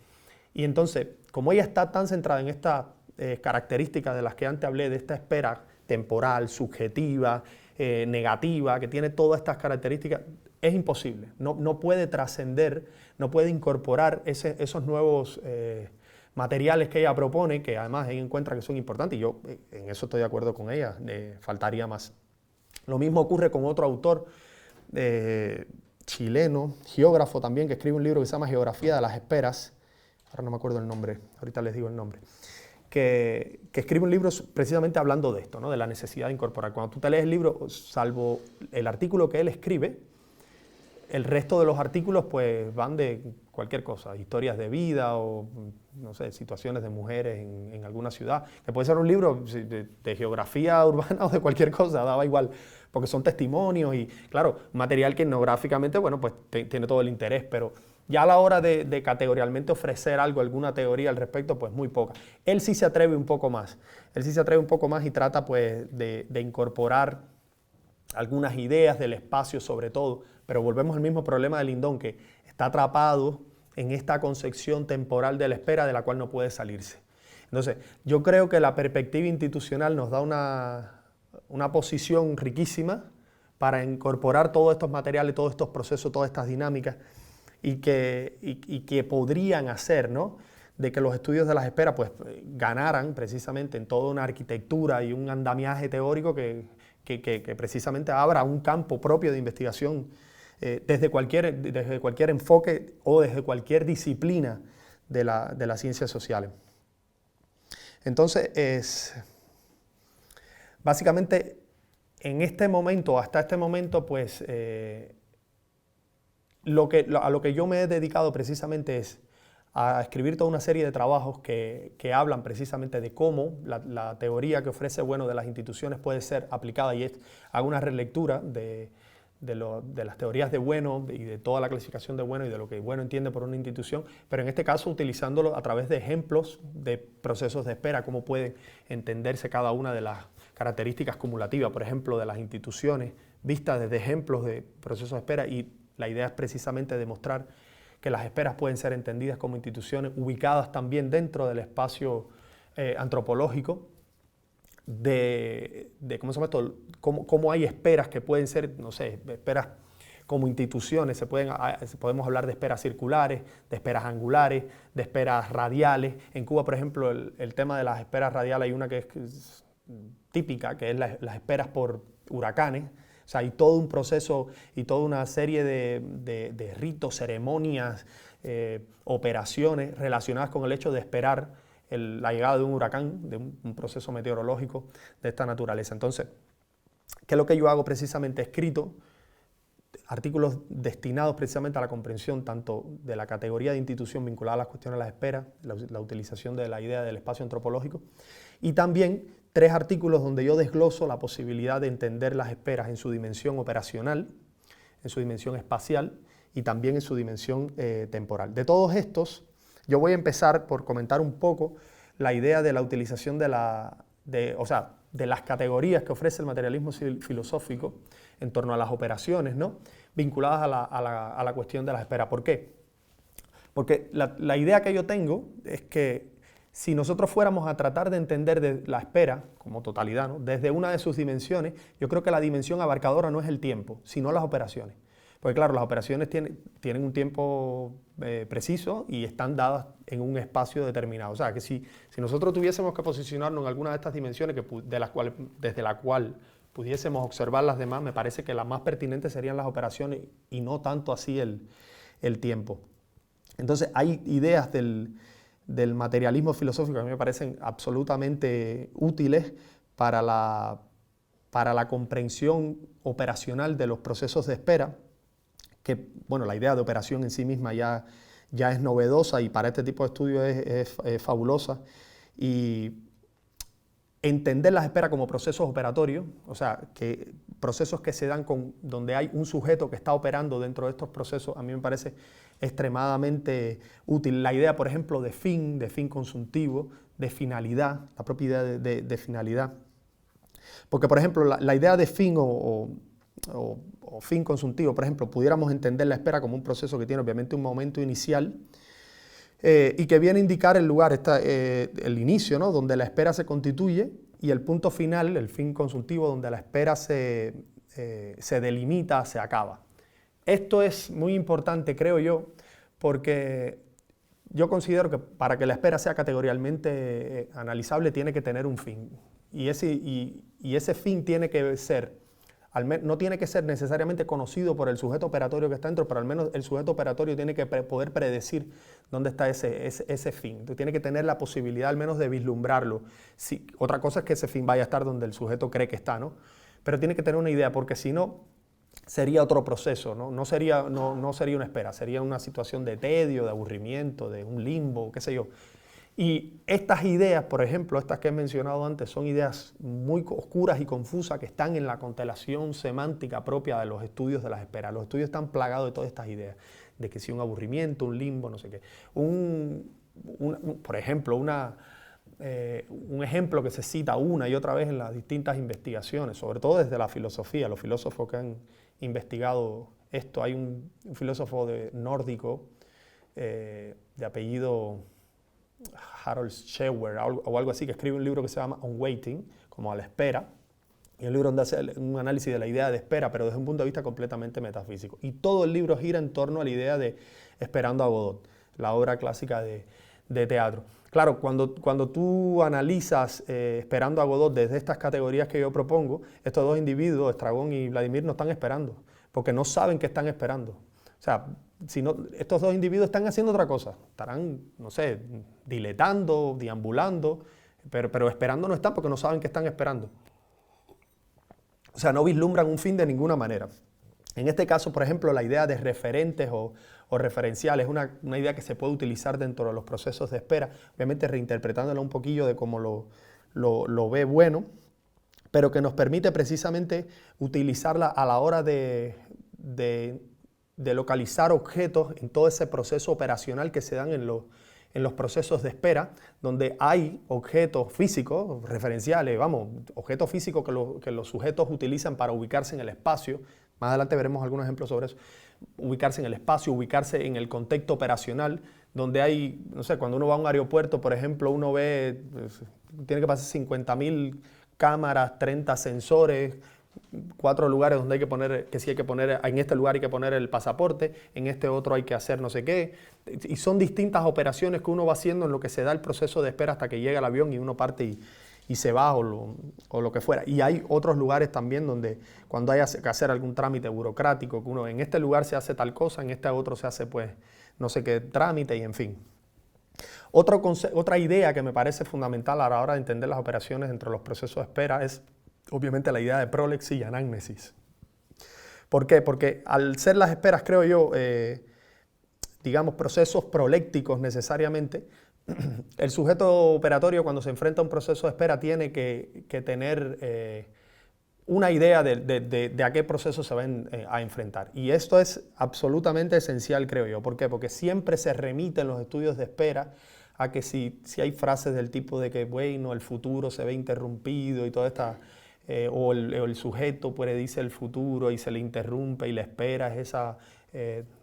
Y entonces, como ella está tan centrada en estas características de las que antes hablé, de esta espera temporal, subjetiva, negativa, que tiene todas estas características, es imposible. No puede trascender, no puede incorporar esos nuevos materiales que ella propone, que además ella encuentra que son importantes, y yo en eso estoy de acuerdo con ella, faltaría más. Lo mismo ocurre con otro autor chileno, geógrafo también, que escribe un libro que se llama Geografía de las Esperas, ahora no me acuerdo el nombre, ahorita les digo el nombre, que escribe un libro precisamente hablando de esto, ¿no? De la necesidad de incorporar. Cuando tú te lees el libro, salvo el artículo que él escribe, el resto de los artículos pues van de cualquier cosa, historias de vida o, no sé, situaciones de mujeres en alguna ciudad, que puede ser un libro de geografía urbana o de cualquier cosa, daba igual, porque son testimonios y, claro, material que etnográficamente, bueno, pues tiene todo el interés, pero ya a la hora de categorialmente ofrecer algo, alguna teoría al respecto, pues muy poca. Él sí se atreve un poco más. Él sí se atreve un poco más y trata pues de incorporar algunas ideas del espacio sobre todo, pero volvemos al mismo problema de Lindón, que está atrapado en esta concepción temporal de la espera de la cual no puede salirse. Entonces, yo creo que la perspectiva institucional nos da una posición riquísima para incorporar todos estos materiales, todos estos procesos, todas estas dinámicas y que podrían hacer, ¿no?, de que los estudios de las esperas pues, ganaran precisamente en toda una arquitectura y un andamiaje teórico que precisamente abra un campo propio de investigación desde cualquier enfoque o desde cualquier disciplina de las ciencias sociales. Entonces, básicamente, en este momento, hasta este momento, pues, a lo que yo me he dedicado precisamente es a escribir toda una serie de trabajos que hablan precisamente de cómo la teoría que ofrece Bueno de las instituciones puede ser aplicada, y hago una relectura de las teorías de Bueno y de toda la clasificación de Bueno y de lo que Bueno entiende por una institución, pero en este caso utilizándolo a través de ejemplos de procesos de espera, cómo pueden entenderse cada una de las características cumulativas, por ejemplo, de las instituciones, vistas desde ejemplos de procesos de espera, y la idea es precisamente demostrar que las esperas pueden ser entendidas como instituciones ubicadas también dentro del espacio antropológico, ¿cómo se llama esto? Cómo hay esperas que pueden ser, no sé, esperas como instituciones, podemos hablar de esperas circulares, de esperas angulares, de esperas radiales. En Cuba, por ejemplo, el tema de las esperas radiales, hay una que es típica, que es las esperas por huracanes. O sea, hay todo un proceso y toda una serie de ritos, ceremonias, operaciones relacionadas con el hecho de esperar la llegada de un huracán, de un proceso meteorológico de esta naturaleza. Entonces, ¿qué es lo que yo hago precisamente? He escrito artículos destinados precisamente a la comprensión tanto de la categoría de institución vinculada a las cuestiones de las esperas, la utilización de la idea del espacio antropológico, y también 3 artículos donde yo desgloso la posibilidad de entender las esperas en su dimensión operacional, en su dimensión espacial y también en su dimensión temporal. De todos estos, yo voy a empezar por comentar un poco la idea de la utilización de las categorías que ofrece el materialismo filosófico en torno a las operaciones, ¿no?, vinculadas a la cuestión de las esperas. ¿Por qué? Porque la idea que yo tengo es que si nosotros fuéramos a tratar de entender de la espera como totalidad, ¿no?, desde una de sus dimensiones, yo creo que la dimensión abarcadora no es el tiempo, sino las operaciones. Porque claro, las operaciones tienen un tiempo preciso y están dadas en un espacio determinado. O sea, que si nosotros tuviésemos que posicionarnos en alguna de estas dimensiones desde la cual pudiésemos observar las demás, me parece que las más pertinentes serían las operaciones y no tanto así el tiempo. Entonces hay ideas del materialismo filosófico que a mí me parecen absolutamente útiles para la comprensión operacional de los procesos de espera, que, bueno, la idea de operación en sí misma ya es novedosa y para este tipo de estudios es fabulosa. Y entender las esperas como procesos operatorios, o sea, procesos que se dan donde hay un sujeto que está operando dentro de estos procesos, a mí me parece extremadamente útil. La idea, por ejemplo, de fin consultivo, de finalidad, la propia idea de finalidad. Porque, por ejemplo, la idea de fin o fin consultivo, por ejemplo, pudiéramos entender la espera como un proceso que tiene obviamente un momento inicial y que viene a indicar el lugar, el inicio, ¿no?, donde la espera se constituye, y el punto final, el fin consultivo, donde la espera se delimita, se acaba. Esto es muy importante, creo yo, porque yo considero que para que la espera sea categorialmente analizable tiene que tener un fin. Y ese fin tiene que ser, no tiene que ser necesariamente conocido por el sujeto operatorio que está dentro, pero al menos el sujeto operatorio tiene que poder predecir dónde está ese fin. Entonces, tiene que tener la posibilidad al menos de vislumbrarlo. Sí, otra cosa es que ese fin vaya a estar donde el sujeto cree que está, ¿no? Pero tiene que tener una idea, porque si no, sería otro proceso, ¿no? No sería una espera, sería una situación de tedio, de aburrimiento, de un limbo, qué sé yo. Y estas ideas, por ejemplo, estas que he mencionado antes, son ideas muy oscuras y confusas que están en la constelación semántica propia de los estudios de las esperas. Los estudios están plagados de todas estas ideas, de que si un aburrimiento, un limbo, no sé qué. Por ejemplo, un ejemplo que se cita una y otra vez en las distintas investigaciones, sobre todo desde la filosofía, los filósofos que han investigado esto. Hay un filósofo nórdico de apellido Harold Scheuer o algo así, que escribe un libro que se llama On Waiting, como a la espera. Y el libro donde hace un análisis de la idea de espera, pero desde un punto de vista completamente metafísico. Y todo el libro gira en torno a la idea de Esperando a Godot, la obra clásica de teatro. Claro, cuando tú analizas Esperando a Godot desde estas categorías que yo propongo, estos dos individuos, Estragón y Vladimir, no están esperando, porque no saben qué están esperando. O sea, estos dos individuos están haciendo otra cosa, estarán, no sé, diletando, deambulando, pero esperando no están porque no saben qué están esperando. O sea, no vislumbran un fin de ninguna manera. En este caso, por ejemplo, la idea de referentes o referenciales es una idea que se puede utilizar dentro de los procesos de espera, obviamente reinterpretándola un poquillo de cómo lo ve bueno, pero que nos permite precisamente utilizarla a la hora de localizar objetos en todo ese proceso operacional que se dan en los procesos de espera, donde hay objetos físicos, referenciales, objetos físicos que los sujetos utilizan para ubicarse en el espacio. Más adelante veremos algunos ejemplos sobre eso. Ubicarse en el espacio, ubicarse en el contexto operacional, donde hay, no sé, cuando uno va a un aeropuerto, por ejemplo, uno ve, tiene que pasar 50.000 cámaras, 30 sensores, 4 lugares donde hay que poner, que sí hay que poner, en este lugar hay que poner el pasaporte, en este otro hay que hacer no sé qué, y son distintas operaciones que uno va haciendo en lo que se da el proceso de espera hasta que llega el avión y uno parte y se va o lo que fuera. Y hay otros lugares también donde cuando hay que hacer algún trámite burocrático, que uno en este lugar se hace tal cosa, en este otro se hace pues no sé qué trámite y en fin. Otra idea que me parece fundamental a la hora de entender las operaciones entre los procesos de espera es obviamente la idea de prolexis y anámnesis. ¿Por qué? Porque al ser las esperas, creo yo, digamos, procesos prolécticos necesariamente, el sujeto operatorio cuando se enfrenta a un proceso de espera tiene que tener una idea de a qué proceso se va a enfrentar. Y esto es absolutamente esencial, creo yo. ¿Por qué? Porque siempre se remite en los estudios de espera a que si hay frases del tipo de que, bueno, el futuro se ve interrumpido y toda esta... o el sujeto predice el futuro y se le interrumpe y la espera es esa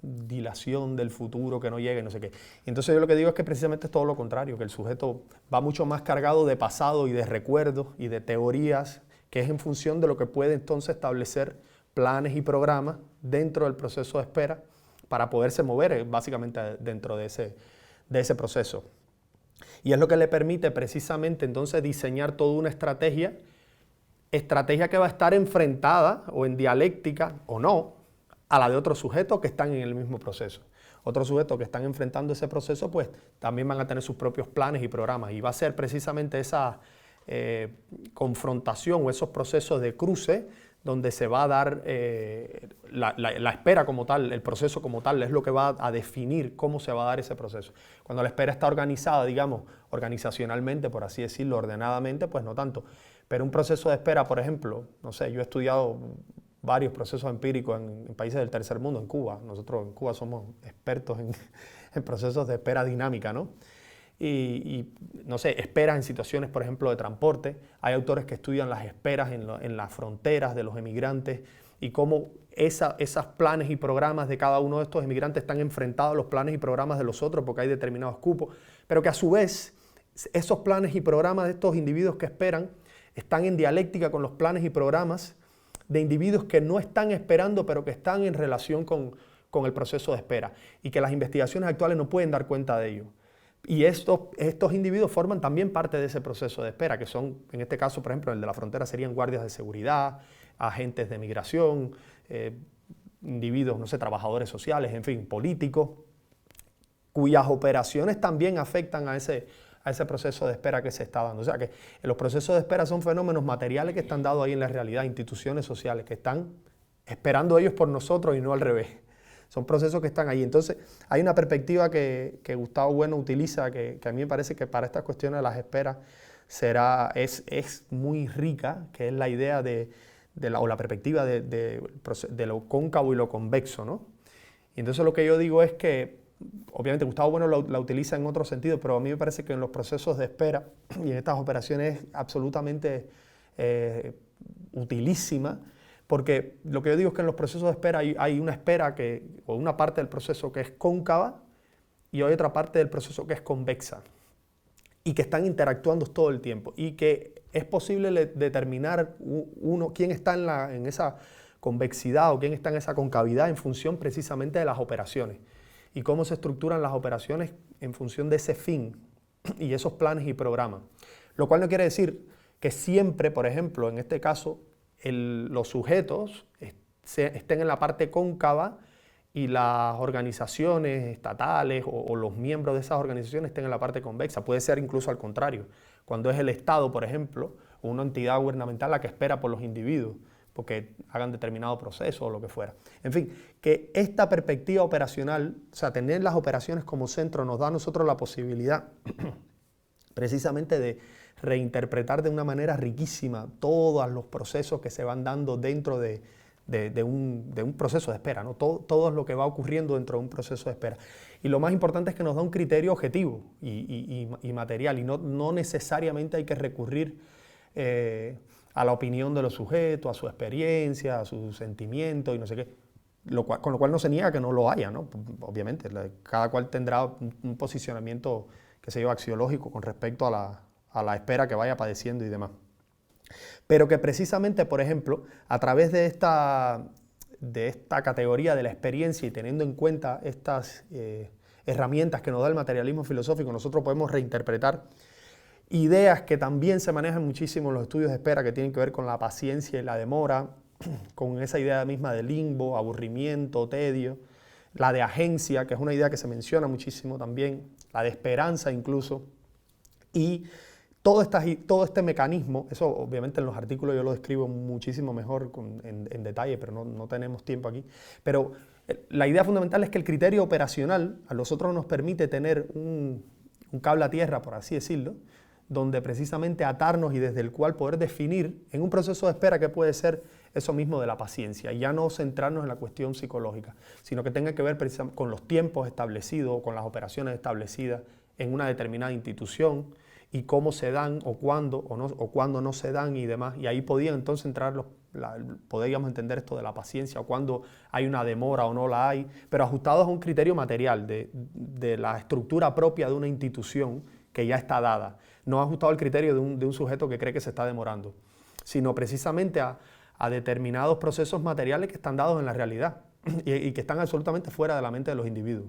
dilación del futuro que no llega y no sé qué. Entonces yo lo que digo es que precisamente es todo lo contrario, que el sujeto va mucho más cargado de pasado y de recuerdos y de teorías, que es en función de lo que puede entonces establecer planes y programas dentro del proceso de espera para poderse mover básicamente dentro de ese proceso. Y es lo que le permite precisamente entonces diseñar toda una estrategia que va a estar enfrentada o en dialéctica o no a la de otros sujetos que están en el mismo proceso. Otros sujetos que están enfrentando ese proceso pues también van a tener sus propios planes y programas y va a ser precisamente esa confrontación o esos procesos de cruce donde se va a dar la espera como tal, el proceso como tal, es lo que va a definir cómo se va a dar ese proceso. Cuando la espera está organizada, digamos, organizacionalmente, por así decirlo, ordenadamente, pues no tanto. Pero un proceso de espera, por ejemplo, no sé, yo he estudiado varios procesos empíricos en países del tercer mundo, en Cuba. Nosotros en Cuba somos expertos en procesos de espera dinámica, ¿no? Y no sé, esperas en situaciones, por ejemplo, de transporte. Hay autores que estudian las esperas en las fronteras de los emigrantes y cómo esos planes y programas de cada uno de estos emigrantes están enfrentados a los planes y programas de los otros porque hay determinados cupos, pero que a su vez esos planes y programas de estos individuos que esperan están en dialéctica con los planes y programas de individuos que no están esperando, pero que están en relación con el proceso de espera y que las investigaciones actuales no pueden dar cuenta de ello. Y estos individuos forman también parte de ese proceso de espera, que son, en este caso, por ejemplo, el de la frontera serían guardias de seguridad, agentes de migración, individuos, no sé, trabajadores sociales, en fin, políticos, cuyas operaciones también afectan a ese proceso de espera que se está dando. O sea que los procesos de espera son fenómenos materiales que están dados ahí en la realidad, instituciones sociales que están esperando ellos por nosotros y no al revés. Son procesos que están ahí. Entonces, hay una perspectiva que Gustavo Bueno utiliza, que a mí me parece que para estas cuestiones de las esperas es muy rica, que es la idea o la perspectiva de lo cóncavo y lo convexo, ¿no? Y entonces lo que yo digo es que, obviamente Gustavo Bueno la utiliza en otro sentido, pero a mí me parece que en los procesos de espera y en estas operaciones es absolutamente utilísima, porque lo que yo digo es que en los procesos de espera hay una espera o una parte del proceso que es cóncava y hay otra parte del proceso que es convexa. y que están interactuando todo el tiempo y que es posible determinar quién está en esa convexidad o quién está en esa concavidad en función precisamente de las operaciones y cómo se estructuran las operaciones en función de ese fin y esos planes y programas. Lo cual no quiere decir que siempre, por ejemplo, en este caso, los sujetos estén en la parte cóncava y las organizaciones estatales o los miembros de esas organizaciones estén en la parte convexa. Puede ser incluso al contrario, cuando es el Estado, por ejemplo, o una entidad gubernamental la que espera por los individuos porque hagan determinado proceso o lo que fuera. En fin, que esta perspectiva operacional, o sea, tener las operaciones como centro nos da a nosotros la posibilidad precisamente de reinterpretar de una manera riquísima todos los procesos que se van dando dentro de un proceso de espera, ¿no? Todo lo que va ocurriendo dentro de un proceso de espera. Y lo más importante es que nos da un criterio objetivo y material, y no necesariamente hay que recurrir a la opinión de los sujetos, a su experiencia, a sus sentimientos y no sé qué. Con lo cual no se niega que no lo haya, ¿no? Obviamente, cada cual tendrá un posicionamiento, qué sé yo, axiológico con respecto a la espera que vaya padeciendo y demás. Pero que precisamente, por ejemplo, a través de esta categoría de la experiencia y teniendo en cuenta estas herramientas que nos da el materialismo filosófico, nosotros podemos reinterpretar ideas que también se manejan muchísimo en los estudios de espera, que tienen que ver con la paciencia y la demora, con esa idea misma de limbo, aburrimiento, tedio, la de agencia, que es una idea que se menciona muchísimo también, la de esperanza incluso, y todo este mecanismo, eso obviamente en los artículos yo lo describo muchísimo mejor en detalle, pero no tenemos tiempo aquí. Pero la idea fundamental es que el criterio operacional a nosotros nos permite tener un cable a tierra, por así decirlo, donde precisamente atarnos y desde el cual poder definir en un proceso de espera que puede ser eso mismo de la paciencia, y ya no centrarnos en la cuestión psicológica, sino que tenga que ver precisamente con los tiempos establecidos, con las operaciones establecidas en una determinada institución, y cómo se dan o cuándo no se dan y demás. Y ahí podían entonces entrar podríamos entender esto de la paciencia, o cuándo hay una demora o no la hay, pero ajustados a un criterio material de la estructura propia de una institución que ya está dada. No ajustado al criterio de un sujeto que cree que se está demorando, sino precisamente a determinados procesos materiales que están dados en la realidad y que están absolutamente fuera de la mente de los individuos.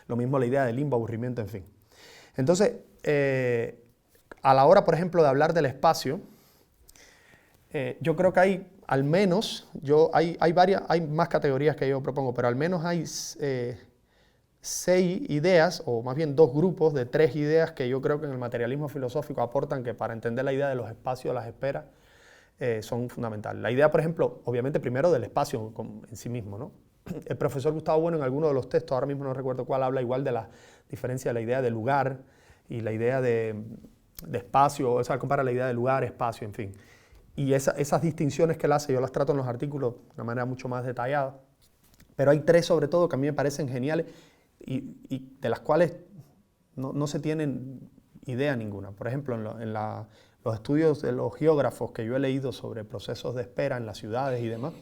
Lo mismo la idea de limbo, aburrimiento, en fin. Entonces, a la hora, por ejemplo, de hablar del espacio, yo creo que hay, al menos, hay más categorías que yo propongo, pero al menos hay 6 ideas, o más bien 2 grupos de 3 ideas que yo creo que en el materialismo filosófico aportan, que para entender la idea de los espacios, las esperas, son fundamentales. La idea, por ejemplo, obviamente primero del espacio en sí mismo, ¿no? El profesor Gustavo Bueno en alguno de los textos, ahora mismo no recuerdo cuál, habla igual de la diferencia de la idea de lugar y la idea de espacio, o sea, compara la idea de lugar, espacio, en fin. Y esas distinciones que él hace, yo las trato en los artículos de una manera mucho más detallada, pero hay 3 sobre todo que a mí me parecen geniales y de las cuales no se tienen idea ninguna. Por ejemplo, los estudios de los geógrafos que yo he leído sobre procesos de espera en las ciudades y demás,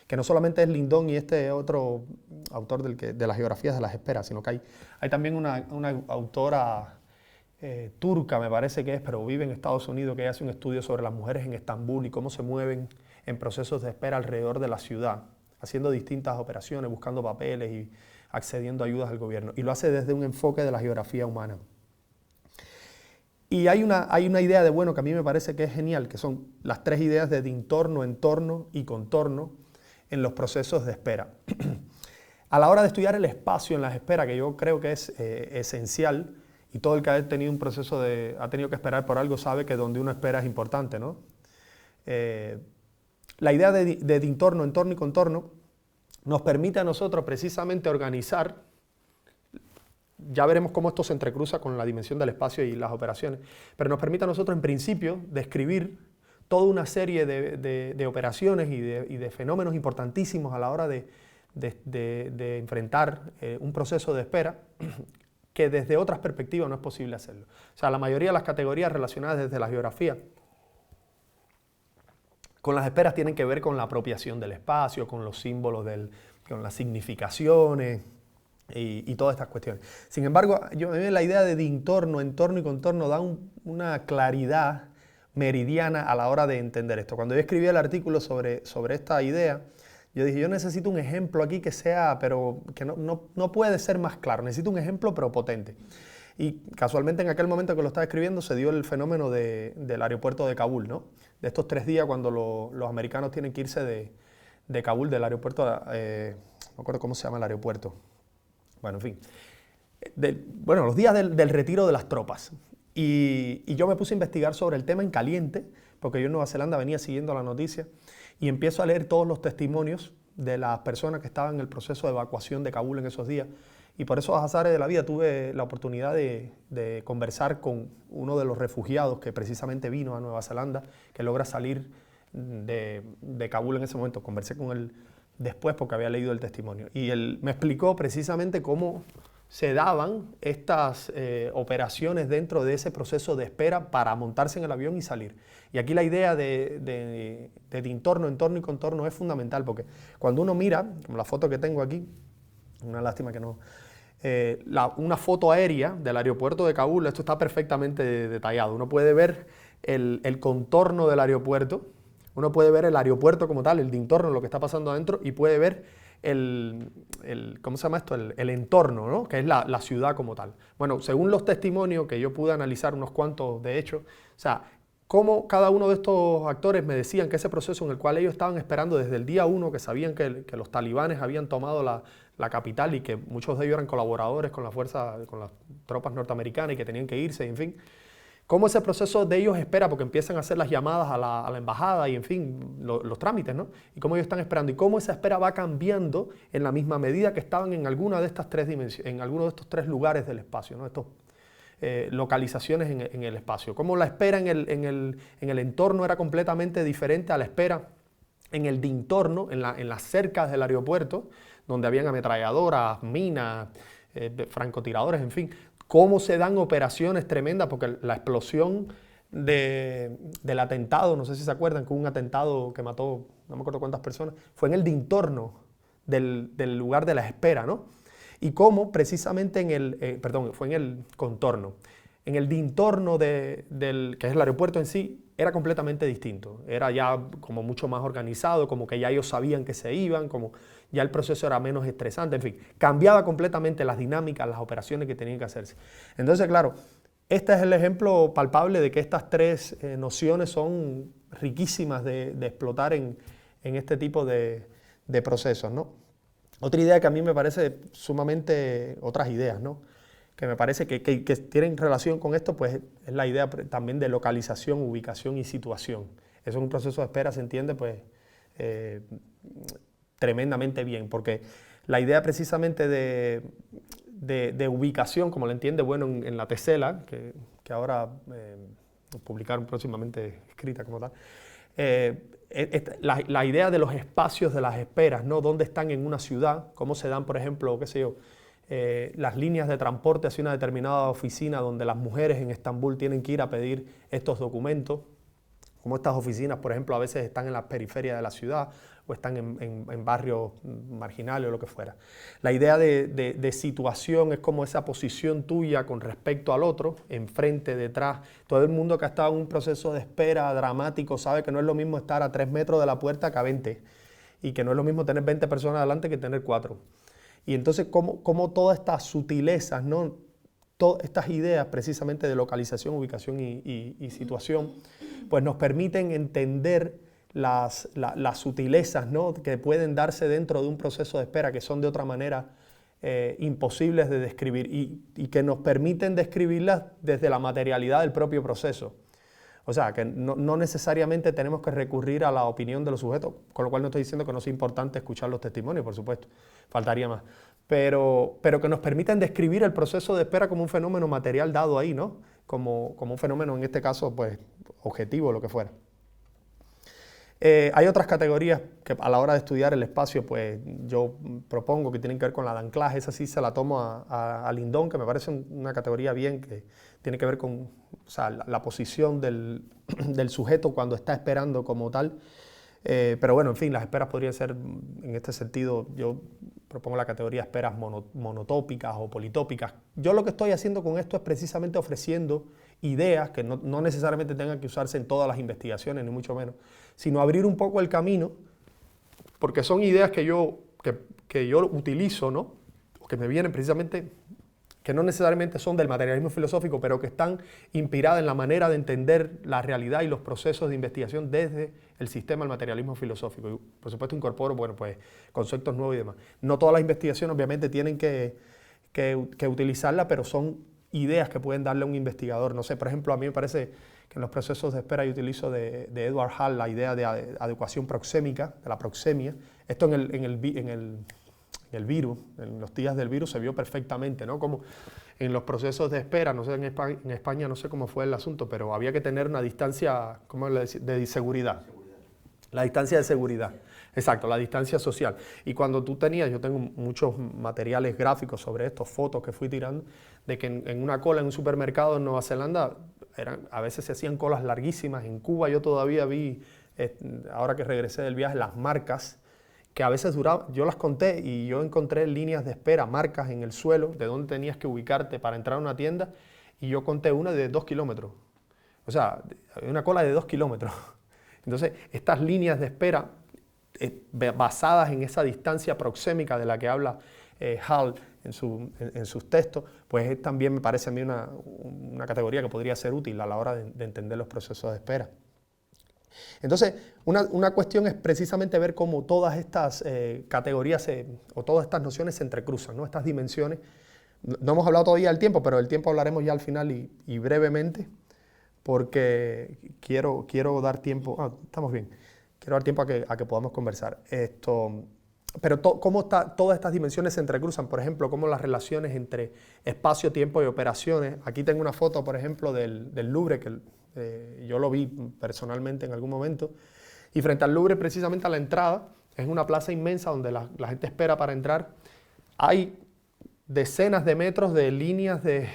que no solamente es Lindon y este otro autor de las geografías de las esperas, sino que hay también una autora turca, me parece que es, pero vive en Estados Unidos, que hace un estudio sobre las mujeres en Estambul y cómo se mueven en procesos de espera alrededor de la ciudad, haciendo distintas operaciones, buscando papeles y accediendo a ayudas del gobierno. Y lo hace desde un enfoque de la geografía humana. Y hay una idea de Bueno que a mí me parece que es genial, que son las 3 ideas de dintorno, entorno y contorno en los procesos de espera. A la hora de estudiar el espacio en las esperas, que yo creo que es esencial, y todo el que ha tenido un proceso ha tenido que esperar por algo sabe que donde uno espera es importante, ¿no? La idea de dintorno, entorno y contorno nos permite a nosotros precisamente organizar, ya veremos cómo esto se entrecruza con la dimensión del espacio y las operaciones, pero nos permite a nosotros en principio describir toda una serie de operaciones y de fenómenos importantísimos a la hora de enfrentar un proceso de espera, que desde otras perspectivas no es posible hacerlo. O sea, la mayoría de las categorías relacionadas desde la geografía con las esperas tienen que ver con la apropiación del espacio, con los símbolos, con las significaciones, y todas estas cuestiones. Sin embargo, a mí la idea de dintorno, entorno y contorno da una claridad meridiana a la hora de entender esto. Cuando yo escribí el artículo sobre esta idea, yo dije, yo necesito un ejemplo aquí que sea, pero que no puede ser más claro, necesito un ejemplo pero potente. Y casualmente en aquel momento que lo estaba escribiendo se dio el fenómeno del aeropuerto de Kabul, ¿no? De estos 3 días cuando los americanos tienen que irse de Kabul, del aeropuerto, no me acuerdo cómo se llama el aeropuerto. Bueno, en fin. Los días del retiro de las tropas. Y yo me puse a investigar sobre el tema en caliente, porque yo en Nueva Zelanda venía siguiendo la noticia, y empiezo a leer todos los testimonios de las personas que estaban en el proceso de evacuación de Kabul en esos días. Y por esos azares de la vida tuve la oportunidad de conversar con uno de los refugiados que precisamente vino a Nueva Zelanda, que logra salir de Kabul en ese momento. Conversé con él después porque había leído el testimonio. Y él me explicó precisamente cómo se daban estas operaciones dentro de ese proceso de espera para montarse en el avión y salir. Y aquí la idea de entorno, entorno y contorno es fundamental, porque cuando uno mira, como la foto que tengo aquí, una lástima que no... una foto aérea del aeropuerto de Kabul, esto está perfectamente detallado. Uno puede ver el contorno del aeropuerto, uno puede ver el aeropuerto como tal, el dintorno, lo que está pasando adentro, y puede ver ¿cómo se llama esto? El entorno, ¿no? Que es la ciudad como tal. Bueno, según los testimonios que yo pude analizar, unos cuantos de hecho, o sea, cómo cada uno de estos actores me decían que ese proceso en el cual ellos estaban esperando desde el día 1, que sabían que los talibanes habían tomado la capital y que muchos de ellos eran colaboradores con con las tropas norteamericanas y que tenían que irse, en fin. Cómo ese proceso de ellos espera, porque empiezan a hacer las llamadas a la embajada y, en fin, los trámites, ¿no? Y cómo ellos están esperando y cómo esa espera va cambiando en la misma medida que estaban en alguna de estas 3 dimensiones, en alguno de estos 3 lugares del espacio, ¿no? Estas localizaciones en el espacio. Cómo la espera en el entorno era completamente diferente a la espera en el dintorno, en las cercas del aeropuerto, donde habían ametralladoras, minas, francotiradores, en fin. Cómo se dan operaciones tremendas, porque la explosión del atentado, no sé si se acuerdan, que hubo un atentado que mató, no me acuerdo cuántas personas, fue en el dintorno del lugar de la espera, ¿no? Y cómo precisamente fue en el contorno. En el dintorno que es el aeropuerto en sí, era completamente distinto. Era ya como mucho más organizado, como que ya ellos sabían que se iban, como ya el proceso era menos estresante, en fin, cambiaba completamente las dinámicas, las operaciones que tenían que hacerse. Entonces, claro, este es el ejemplo palpable de que estas 3 nociones son riquísimas de explotar en este tipo de procesos, ¿no? Otra idea que a mí me parece sumamente, otras ideas, ¿no? Que me parece que tienen relación con esto, pues es la idea también de localización, ubicación y situación. Eso en un proceso de espera se entiende, pues, tremendamente bien, porque la idea precisamente de ubicación, como lo entiende, bueno, en la tesela, que ahora publicaron próximamente escrita como tal, la idea de los espacios de las esperas, ¿no? Dónde están en una ciudad, cómo se dan, por ejemplo, qué sé yo, las líneas de transporte hacia una determinada oficina donde las mujeres en Estambul tienen que ir a pedir estos documentos, como estas oficinas, por ejemplo, a veces están en las periferias de la ciudad o están en barrios marginales o lo que fuera. La idea de situación es como esa posición tuya con respecto al otro, enfrente, detrás. Todo el mundo que ha estado en un proceso de espera dramático sabe que no es lo mismo estar a 3 metros de la puerta que a 20 y que no es lo mismo tener 20 personas delante que tener 4. Y entonces, cómo todas estas sutilezas, ¿no? Todas estas ideas precisamente de localización, ubicación y situación, pues nos permiten entender las sutilezas, ¿no? Que pueden darse dentro de un proceso de espera, que son de otra manera imposibles de describir y que nos permiten describirlas desde la materialidad del propio proceso. O sea, que no necesariamente tenemos que recurrir a la opinión de los sujetos, con lo cual no estoy diciendo que no sea importante escuchar los testimonios, por supuesto, faltaría más. Pero que nos permitan describir el proceso de espera como un fenómeno material dado ahí, ¿no? Como un fenómeno, en este caso, pues, objetivo o lo que fuera. Hay otras categorías que a la hora de estudiar el espacio, pues yo propongo que tienen que ver con la de anclaje. Esa sí se la tomo a Lindon, que me parece una categoría bien que tiene que ver con, o sea, la posición del sujeto cuando está esperando como tal. Pero bueno, en fin, las esperas podrían ser, en este sentido, yo propongo la categoría de esperas monotópicas o politópicas. Yo lo que estoy haciendo con esto es precisamente ofreciendo ideas que no necesariamente tengan que usarse en todas las investigaciones, ni mucho menos, sino abrir un poco el camino, porque son ideas que yo utilizo, ¿no? O que me vienen precisamente, que no necesariamente son del materialismo filosófico, pero que están inspiradas en la manera de entender la realidad y los procesos de investigación desde el sistema del materialismo filosófico. Y por supuesto incorporo, bueno, pues conceptos nuevos y demás. No todas las investigaciones obviamente tienen que utilizarla, pero son ideas que pueden darle a un investigador. No sé, por ejemplo, a mí me parece que en los procesos de espera yo utilizo de Edward Hall la idea de adecuación proxémica, de la proxemia. Esto en el virus, en los días del virus se vio perfectamente, ¿no? Como en los procesos de espera, no sé, en España no sé cómo fue el asunto, pero había que tener una distancia, ¿cómo le decía?, de seguridad. La distancia de seguridad, exacto, la distancia social. Y cuando tú tenías, yo tengo muchos materiales gráficos sobre esto, fotos que fui tirando, de que en una cola en un supermercado en Nueva Zelanda, a veces se hacían colas larguísimas. En Cuba yo todavía vi, ahora que regresé del viaje, las marcas, que a veces duraban, yo las conté y yo encontré líneas de espera, marcas en el suelo, de dónde tenías que ubicarte para entrar a una tienda, y yo conté una de 2 kilómetros. O sea, una cola de 2 kilómetros. Entonces, estas líneas de espera, basadas en esa distancia proxémica de la que habla Hall en sus textos, pues también me parece a mí una categoría que podría ser útil a la hora de entender los procesos de espera. Entonces, una cuestión es precisamente ver cómo todas estas categorías o todas estas nociones se entrecruzan, ¿no? Estas dimensiones. No hemos hablado todavía del tiempo, pero del tiempo hablaremos ya al final y brevemente, porque quiero dar tiempo. Estamos bien. Quiero dar tiempo a que podamos conversar. Pero cómo todas estas dimensiones se entrecruzan, por ejemplo, cómo las relaciones entre espacio, tiempo y operaciones. Aquí tengo una foto, por ejemplo, del Louvre, que yo lo vi personalmente en algún momento, y frente al Louvre, precisamente a la entrada, es una plaza inmensa donde la gente espera para entrar. Hay decenas de metros de líneas de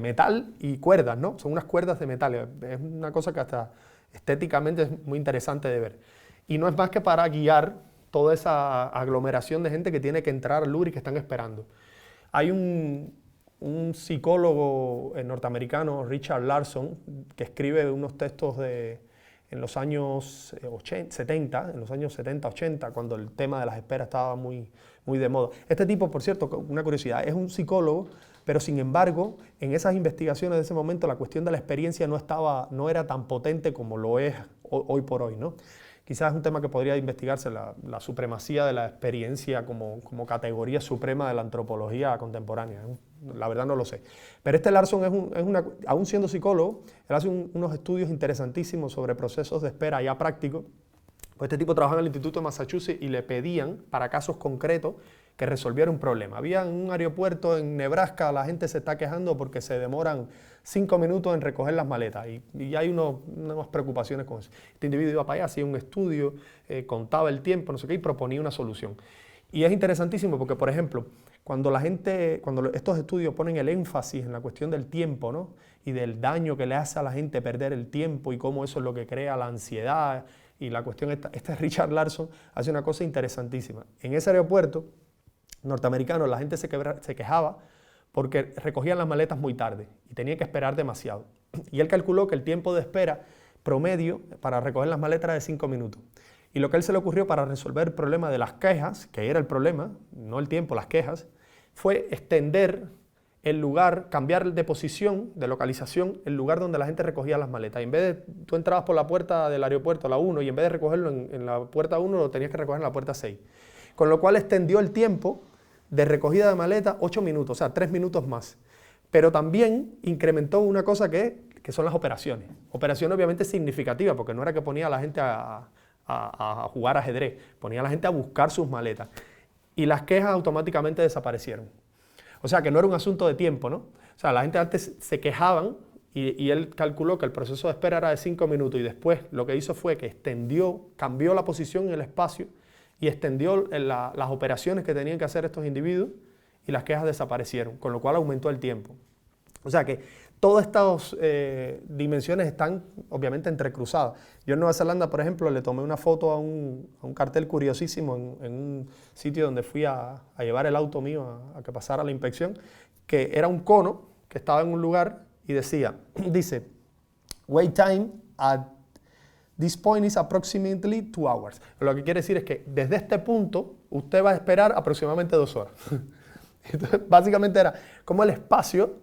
metal y cuerdas, ¿no? Son unas cuerdas de metal. Es una cosa que hasta estéticamente es muy interesante de ver. Y no es más que para guiar toda esa aglomeración de gente que tiene que entrar al Louvre y que están esperando. Hay un psicólogo norteamericano, Richard Larson, que escribe unos textos en los años 70, en los años 70, 80, cuando el tema de las esperas estaba muy de moda. Este tipo, por cierto, una curiosidad, es un psicólogo, pero sin embargo, en esas investigaciones de ese momento la cuestión de la experiencia no era tan potente como lo es hoy por hoy, ¿no? Quizás es un tema que podría investigarse, la supremacía de la experiencia como categoría suprema de la antropología contemporánea. La verdad no lo sé. Pero este Larson aún siendo psicólogo, él hace unos estudios interesantísimos sobre procesos de espera ya prácticos. Pues este tipo trabajaba en el Instituto de Massachusetts y le pedían, para casos concretos, que resolviera un problema. Había un aeropuerto en Nebraska, la gente se está quejando porque se demoran 5 minutos en recoger las maletas y hay unas preocupaciones con eso. Este individuo iba para allá, hacía un estudio, contaba el tiempo, no sé qué, y proponía una solución. Y es interesantísimo porque, por ejemplo, cuando estos estudios ponen el énfasis en la cuestión del tiempo, ¿no?, y del daño que le hace a la gente perder el tiempo y cómo eso es lo que crea la ansiedad y la cuestión Richard Larson hace una cosa interesantísima. En ese aeropuerto norteamericano la gente se quejaba porque recogían las maletas muy tarde y tenían que esperar demasiado. Y él calculó que el tiempo de espera promedio para recoger las maletas era de 5 minutos. Y lo que a él se le ocurrió para resolver el problema de las quejas, que era el problema, no el tiempo, las quejas, fue extender el lugar, cambiar de posición, de localización, el lugar donde la gente recogía las maletas. Y en vez de, tú entrabas por la puerta del aeropuerto, la 1, y en vez de recogerlo en la puerta 1, lo tenías que recoger en la puerta 6. Con lo cual extendió el tiempo de recogida de maletas 8 minutos, o sea, 3 minutos más. Pero también incrementó una cosa que son las operaciones. Operaciones obviamente significativas, porque no era que ponía a la gente a jugar ajedrez, ponía a la gente a buscar sus maletas. Y las quejas automáticamente desaparecieron. O sea, que no era un asunto de tiempo, ¿no? O sea, la gente antes se quejaban y él calculó que el proceso de espera era de 5 minutos y después lo que hizo fue que cambió la posición en el espacio y extendió las operaciones que tenían que hacer estos individuos y las quejas desaparecieron, con lo cual aumentó el tiempo. O sea que todas estas dimensiones están obviamente entrecruzadas. Yo en Nueva Zelanda, por ejemplo, le tomé una foto a un cartel curiosísimo en un sitio donde fui a llevar el auto mío a que pasara la inspección, que era un cono que estaba en un lugar y dice, wait time at this point is approximately 2 hours. Lo que quiere decir es que desde este punto usted va a esperar aproximadamente 2 horas. Entonces, básicamente era como el espacio,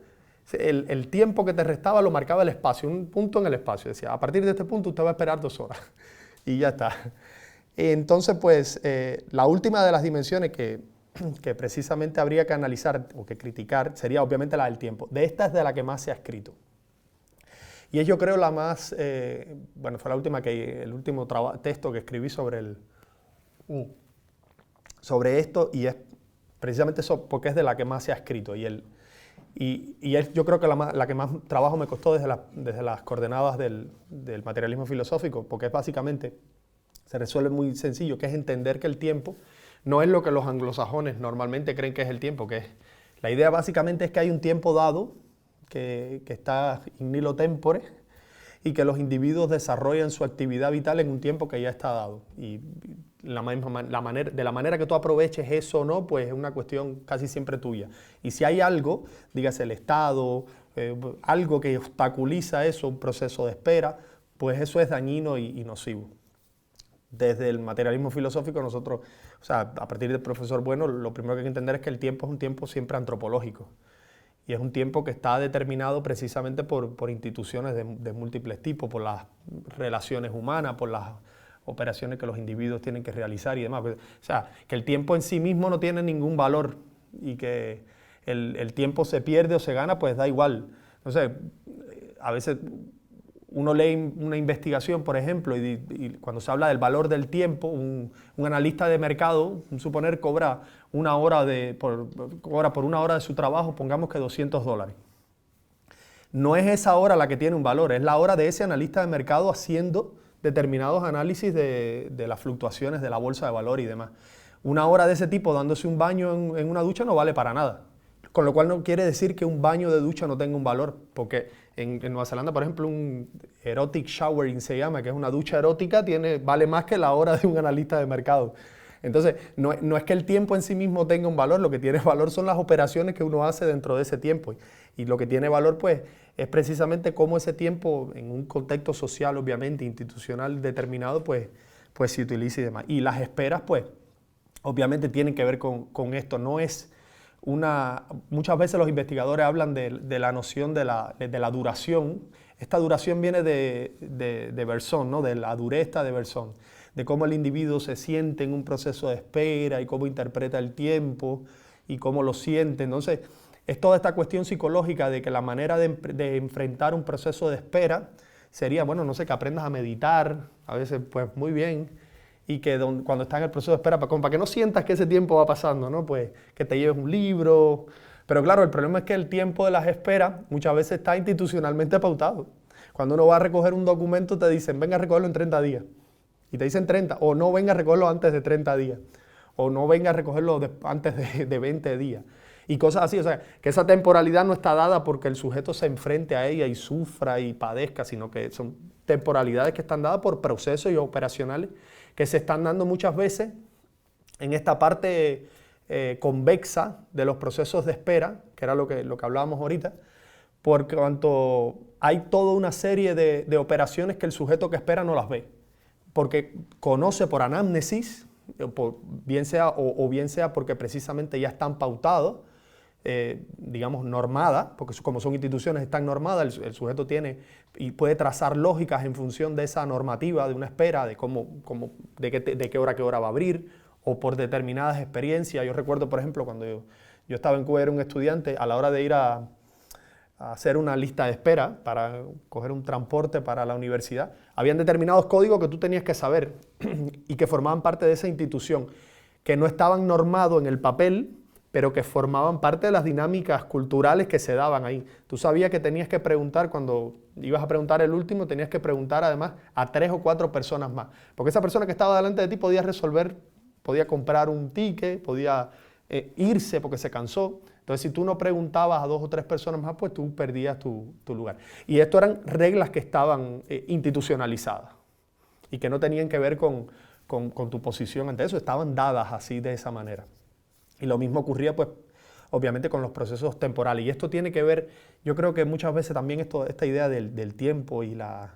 el tiempo que te restaba lo marcaba el espacio, un punto en el espacio. Decía, a partir de este punto usted va a esperar 2 horas. Y ya está. Entonces, pues, la última de las dimensiones que precisamente habría que analizar o que criticar sería obviamente la del tiempo. De esta es de la que más se ha escrito. Y es, yo creo, la más, bueno, fue la última el último texto que escribí sobre esto, y es precisamente eso porque es de la que más se ha escrito. Y es, yo creo que la que más trabajo me costó desde las coordenadas del materialismo filosófico, porque es básicamente, se resuelve muy sencillo, que es entender que el tiempo no es lo que los anglosajones normalmente creen que es el tiempo, la idea básicamente es que hay un tiempo dado, que está in nihilo tempore, y que los individuos desarrollan su actividad vital en un tiempo que ya está dado. Y de la manera que tú aproveches eso o no, pues es una cuestión casi siempre tuya. Y si hay algo, dígase el Estado, algo que obstaculiza eso, un proceso de espera, pues eso es dañino y nocivo. Desde el materialismo filosófico nosotros, o sea, a partir del profesor Bueno, lo primero que hay que entender es que el tiempo es un tiempo siempre antropológico. Y es un tiempo que está determinado precisamente por instituciones de múltiples tipos, por las relaciones humanas, por las operaciones que los individuos tienen que realizar y demás. O sea, que el tiempo en sí mismo no tiene ningún valor y que el tiempo se pierde o se gana, pues da igual. Entonces, a veces uno lee una investigación, por ejemplo, y cuando se habla del valor del tiempo, un analista de mercado, suponer, cobra por una hora de su trabajo, pongamos que $200. No es esa hora la que tiene un valor, es la hora de ese analista de mercado haciendo determinados análisis de las fluctuaciones de la bolsa de valor y demás. Una hora de ese tipo dándose un baño en una ducha no vale para nada. Con lo cual no quiere decir que un baño de ducha no tenga un valor, porque en Nueva Zelanda, por ejemplo, un erotic showering se llama, que es una ducha erótica, vale más que la hora de un analista de mercado. Entonces, no es que el tiempo en sí mismo tenga un valor, lo que tiene valor son las operaciones que uno hace dentro de ese tiempo. Y lo que tiene valor, pues, es precisamente cómo ese tiempo, en un contexto social, obviamente, institucional determinado, pues se utiliza y demás. Y las esperas, pues, obviamente tienen que ver con esto. No es muchas veces los investigadores hablan de la noción de la duración. Esta duración viene de Bergson, ¿no? De la dureza de Bergson, de cómo el individuo se siente en un proceso de espera y cómo interpreta el tiempo y cómo lo siente. Entonces, es toda esta cuestión psicológica de que la manera de enfrentar un proceso de espera sería, bueno, no sé, que aprendas a meditar, a veces, pues, muy bien, y que cuando estás en el proceso de espera, para que no sientas que ese tiempo va pasando, ¿no? Pues que te lleves un libro. Pero claro, el problema es que el tiempo de las esperas muchas veces está institucionalmente pautado. Cuando uno va a recoger un documento te dicen, venga a recogerlo en 30 días. Y te dicen 30, o no venga a recogerlo antes de 30 días. O no venga a recogerlo antes de 20 días. Y cosas así, o sea, que esa temporalidad no está dada porque el sujeto se enfrente a ella y sufra y padezca, sino que son temporalidades que están dadas por procesos y operacionales que se están dando muchas veces en esta parte convexa de los procesos de espera, que era lo que hablábamos ahorita, por cuanto hay toda una serie de operaciones que el sujeto que espera no las ve, porque conoce por anamnesis, bien sea porque precisamente ya están pautados, digamos, normadas, porque como son instituciones están normadas, el sujeto tiene y puede trazar lógicas en función de esa normativa, de una espera, de de qué hora va a abrir, o por determinadas experiencias. Yo recuerdo, por ejemplo, cuando yo estaba en Cuba, era un estudiante, a la hora de ir a hacer una lista de espera para coger un transporte para la universidad, habían determinados códigos que tú tenías que saber y que formaban parte de esa institución, que no estaban normados en el papel, pero que formaban parte de las dinámicas culturales que se daban ahí. Tú sabías que tenías que preguntar, cuando ibas a preguntar el último, tenías que preguntar además a 3 o 4 personas más, porque esa persona que estaba delante de ti podía comprar un ticket, podía irse porque se cansó. Entonces, si tú no preguntabas a 2 o 3 personas más, pues tú perdías tu lugar. Y esto eran reglas que estaban institucionalizadas y que no tenían que ver con tu posición ante eso, estaban dadas así de esa manera. Y lo mismo ocurría, pues, obviamente con los procesos temporales. Y esto tiene que ver, yo creo que muchas veces también esta idea del tiempo y la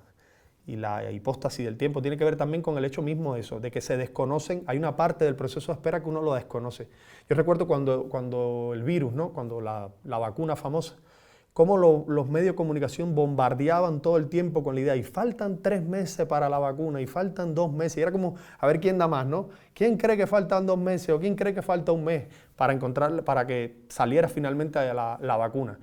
hipóstasis del tiempo tiene que ver también con el hecho mismo de eso, de que se desconocen, hay una parte del proceso de espera que uno lo desconoce. Yo recuerdo cuando el virus, ¿no? Cuando la vacuna famosa, cómo los medios de comunicación bombardeaban todo el tiempo con la idea, y faltan 3 meses para la vacuna, y faltan 2 meses, y era como, a ver quién da más, ¿no? ¿Quién cree que faltan 2 meses o quién cree que falta 1 mes para que saliera finalmente la vacuna?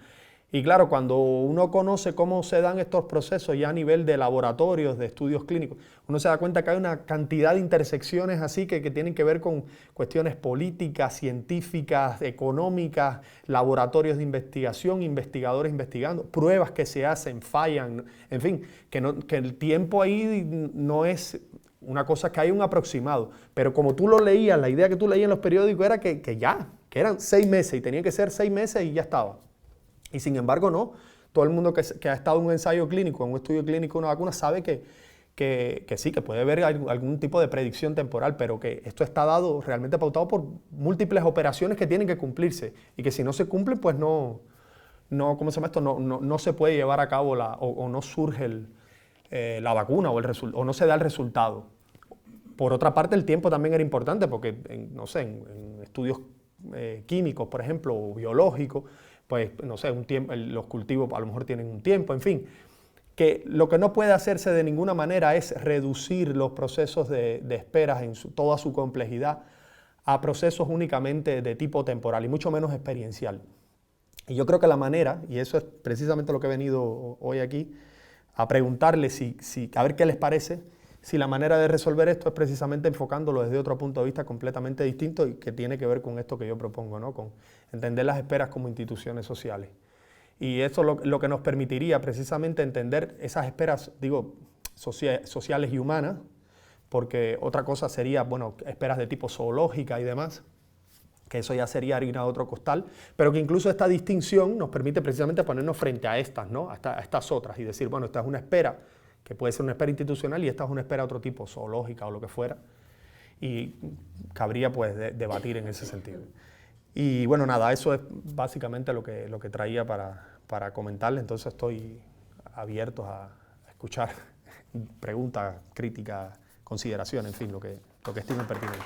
Y claro, cuando uno conoce cómo se dan estos procesos ya a nivel de laboratorios, de estudios clínicos, uno se da cuenta que hay una cantidad de intersecciones así que tienen que ver con cuestiones políticas, científicas, económicas, laboratorios de investigación, investigadores investigando, pruebas que se hacen, fallan, en fin, que el tiempo ahí no es una cosa que hay un aproximado, pero como tú lo leías, la idea que tú leías en los periódicos era que eran 6 meses y tenía que ser 6 meses y ya estaba. Y sin embargo no, todo el mundo que ha estado en un ensayo clínico, en un estudio clínico de una vacuna, sabe que sí, que puede haber algún tipo de predicción temporal, pero que esto está dado, realmente pautado por múltiples operaciones que tienen que cumplirse y que si no se cumplen, pues ¿cómo se llama esto? No se puede llevar a cabo o no surge la vacuna o no se da el resultado. Por otra parte, el tiempo también era importante porque, en estudios químicos, por ejemplo, o biológicos, pues, no sé, los cultivos a lo mejor tienen un tiempo, en fin. Que lo que no puede hacerse de ninguna manera es reducir los procesos de esperas en toda su complejidad a procesos únicamente de tipo temporal y mucho menos experiencial. Y yo creo que la manera, y eso es precisamente lo que he venido hoy aquí, a preguntarle a ver qué les parece, si la manera de resolver esto es precisamente enfocándolo desde otro punto de vista completamente distinto y que tiene que ver con esto que yo propongo, ¿no? Con entender las esperas como instituciones sociales. Y eso lo que nos permitiría precisamente entender esas esperas, digo, sociales y humanas, porque otra cosa sería, bueno, esperas de tipo zoológica y demás, que eso ya sería harina de otro costal, pero que incluso esta distinción nos permite precisamente ponernos frente a estas, ¿no? A estas otras y decir, bueno, esta es una espera que puede ser una espera institucional y esta es una espera de otro tipo, zoológica o lo que fuera, y cabría pues debatir en ese sentido. Y bueno, nada, eso es básicamente lo que traía para comentarles, entonces estoy abierto a escuchar preguntas, críticas, consideraciones, en fin, lo que estimen pertinente.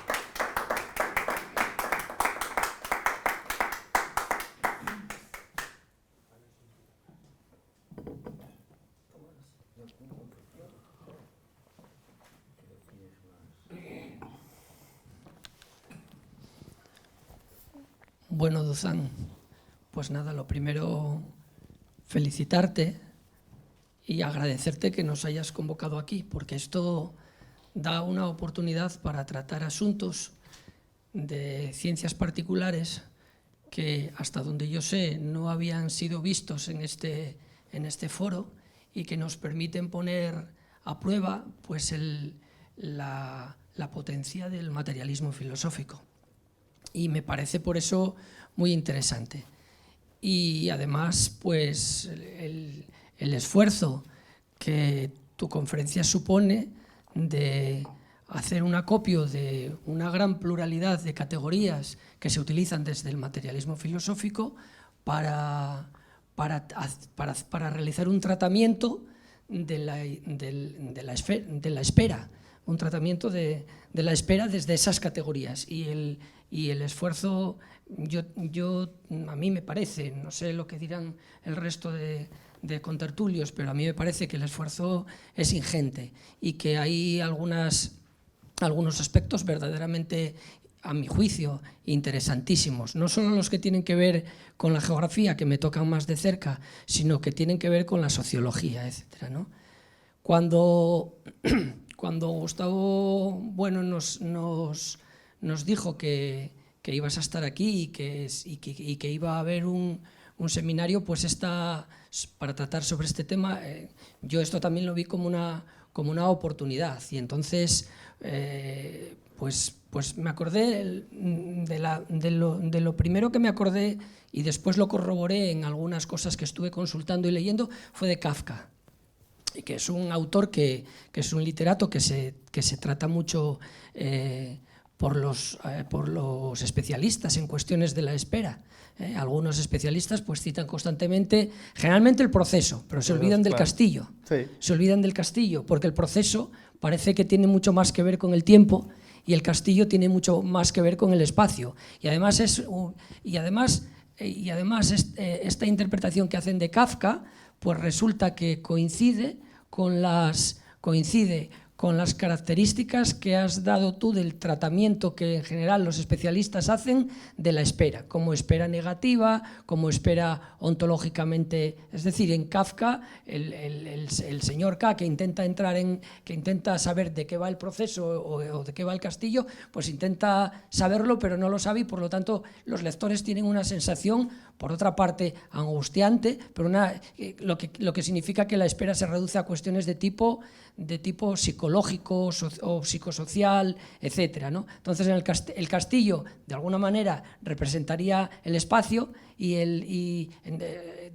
Bueno, Duzán, pues nada, lo primero, felicitarte y agradecerte que nos hayas convocado aquí, porque esto da una oportunidad para tratar asuntos de ciencias particulares que, hasta donde yo sé, no habían sido vistos en este foro y que nos permiten poner a prueba pues, la potencia del materialismo filosófico. Y me parece por eso muy interesante. Y además, pues el esfuerzo que tu conferencia supone de hacer un acopio de una gran pluralidad de categorías que se utilizan desde el materialismo filosófico para realizar un tratamiento de la espera, un tratamiento de la espera desde esas categorías. Y el esfuerzo, a mí me parece, no sé lo que dirán el resto de contertulios, pero a mí me parece que el esfuerzo es ingente y que hay algunos aspectos verdaderamente, a mi juicio, interesantísimos. No solo los que tienen que ver con la geografía, que me tocan más de cerca, sino que tienen que ver con la sociología, etc., ¿no? Cuando Gustavo Bueno nos dijo que ibas a estar aquí y que iba a haber un seminario pues para tratar sobre este tema, yo esto también lo vi como una oportunidad y entonces pues Pues me acordé de lo primero que me acordé, y después lo corroboré en algunas cosas que estuve consultando y leyendo, fue de Kafka, que es un autor que es un literato que se trata mucho por los especialistas en cuestiones de la espera. Algunos especialistas pues citan constantemente, generalmente el proceso, pero se olvidan del castillo. Sí. Se olvidan del castillo, porque el proceso parece que tiene mucho más que ver con el tiempo y el castillo tiene mucho más que ver con el espacio. Y además, esta interpretación que hacen de Kafka, pues resulta que coincide con las características que has dado tú del tratamiento que en general los especialistas hacen de la espera, como espera negativa, como espera ontológicamente. Es decir, en Kafka, el señor K, que intenta saber de qué va el proceso o de qué va el castillo, pues intenta saberlo, pero no lo sabe, y por lo tanto los lectores tienen una sensación, por otra parte, angustiante, pero lo que significa que la espera se reduce a cuestiones de tipo psicológico o psicosocial, etcétera, ¿no? Entonces, el castillo, de alguna manera, representaría el espacio y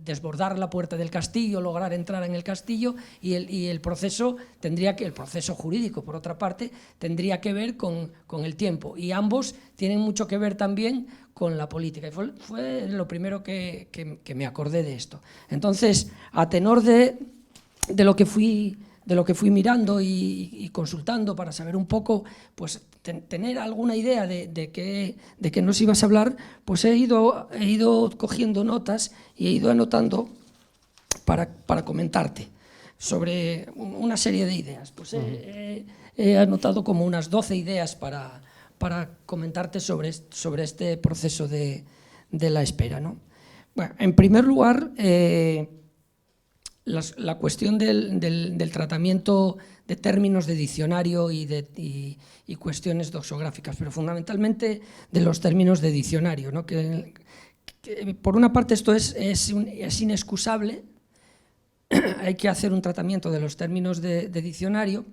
desbordar la puerta del castillo, lograr entrar en el castillo, y el proceso jurídico, por otra parte, tendría que ver con el tiempo, y ambos tienen mucho que ver también con la política. Y fue lo primero que me acordé de esto. Entonces, a tenor de lo que fui mirando y consultando para saber un poco, pues tener alguna idea de qué nos ibas a hablar, pues he ido cogiendo notas y he ido anotando para comentarte sobre una serie de ideas. Pues he anotado como unas 12 ideas para comentarte sobre este proceso de la espera, ¿no? Bueno, en primer lugar, la cuestión del tratamiento de términos de diccionario y cuestiones doxográficas, pero fundamentalmente de los términos de diccionario, ¿no? Que por una parte esto es inexcusable, hay que hacer un tratamiento de los términos de diccionario,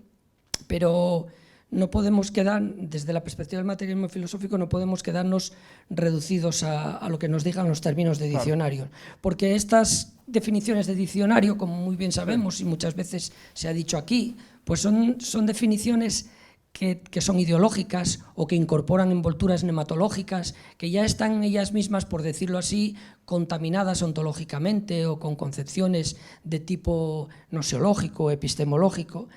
pero no podemos desde la perspectiva del materialismo filosófico, no podemos quedarnos reducidos a lo que nos digan los términos de diccionario. Claro. Porque estas definiciones de diccionario, como muy bien sabemos, y muchas veces se ha dicho aquí, pues son definiciones que son ideológicas o que incorporan envolturas nematológicas, que ya están ellas mismas, por decirlo así, contaminadas ontológicamente o con concepciones de tipo noseológico, epistemológico.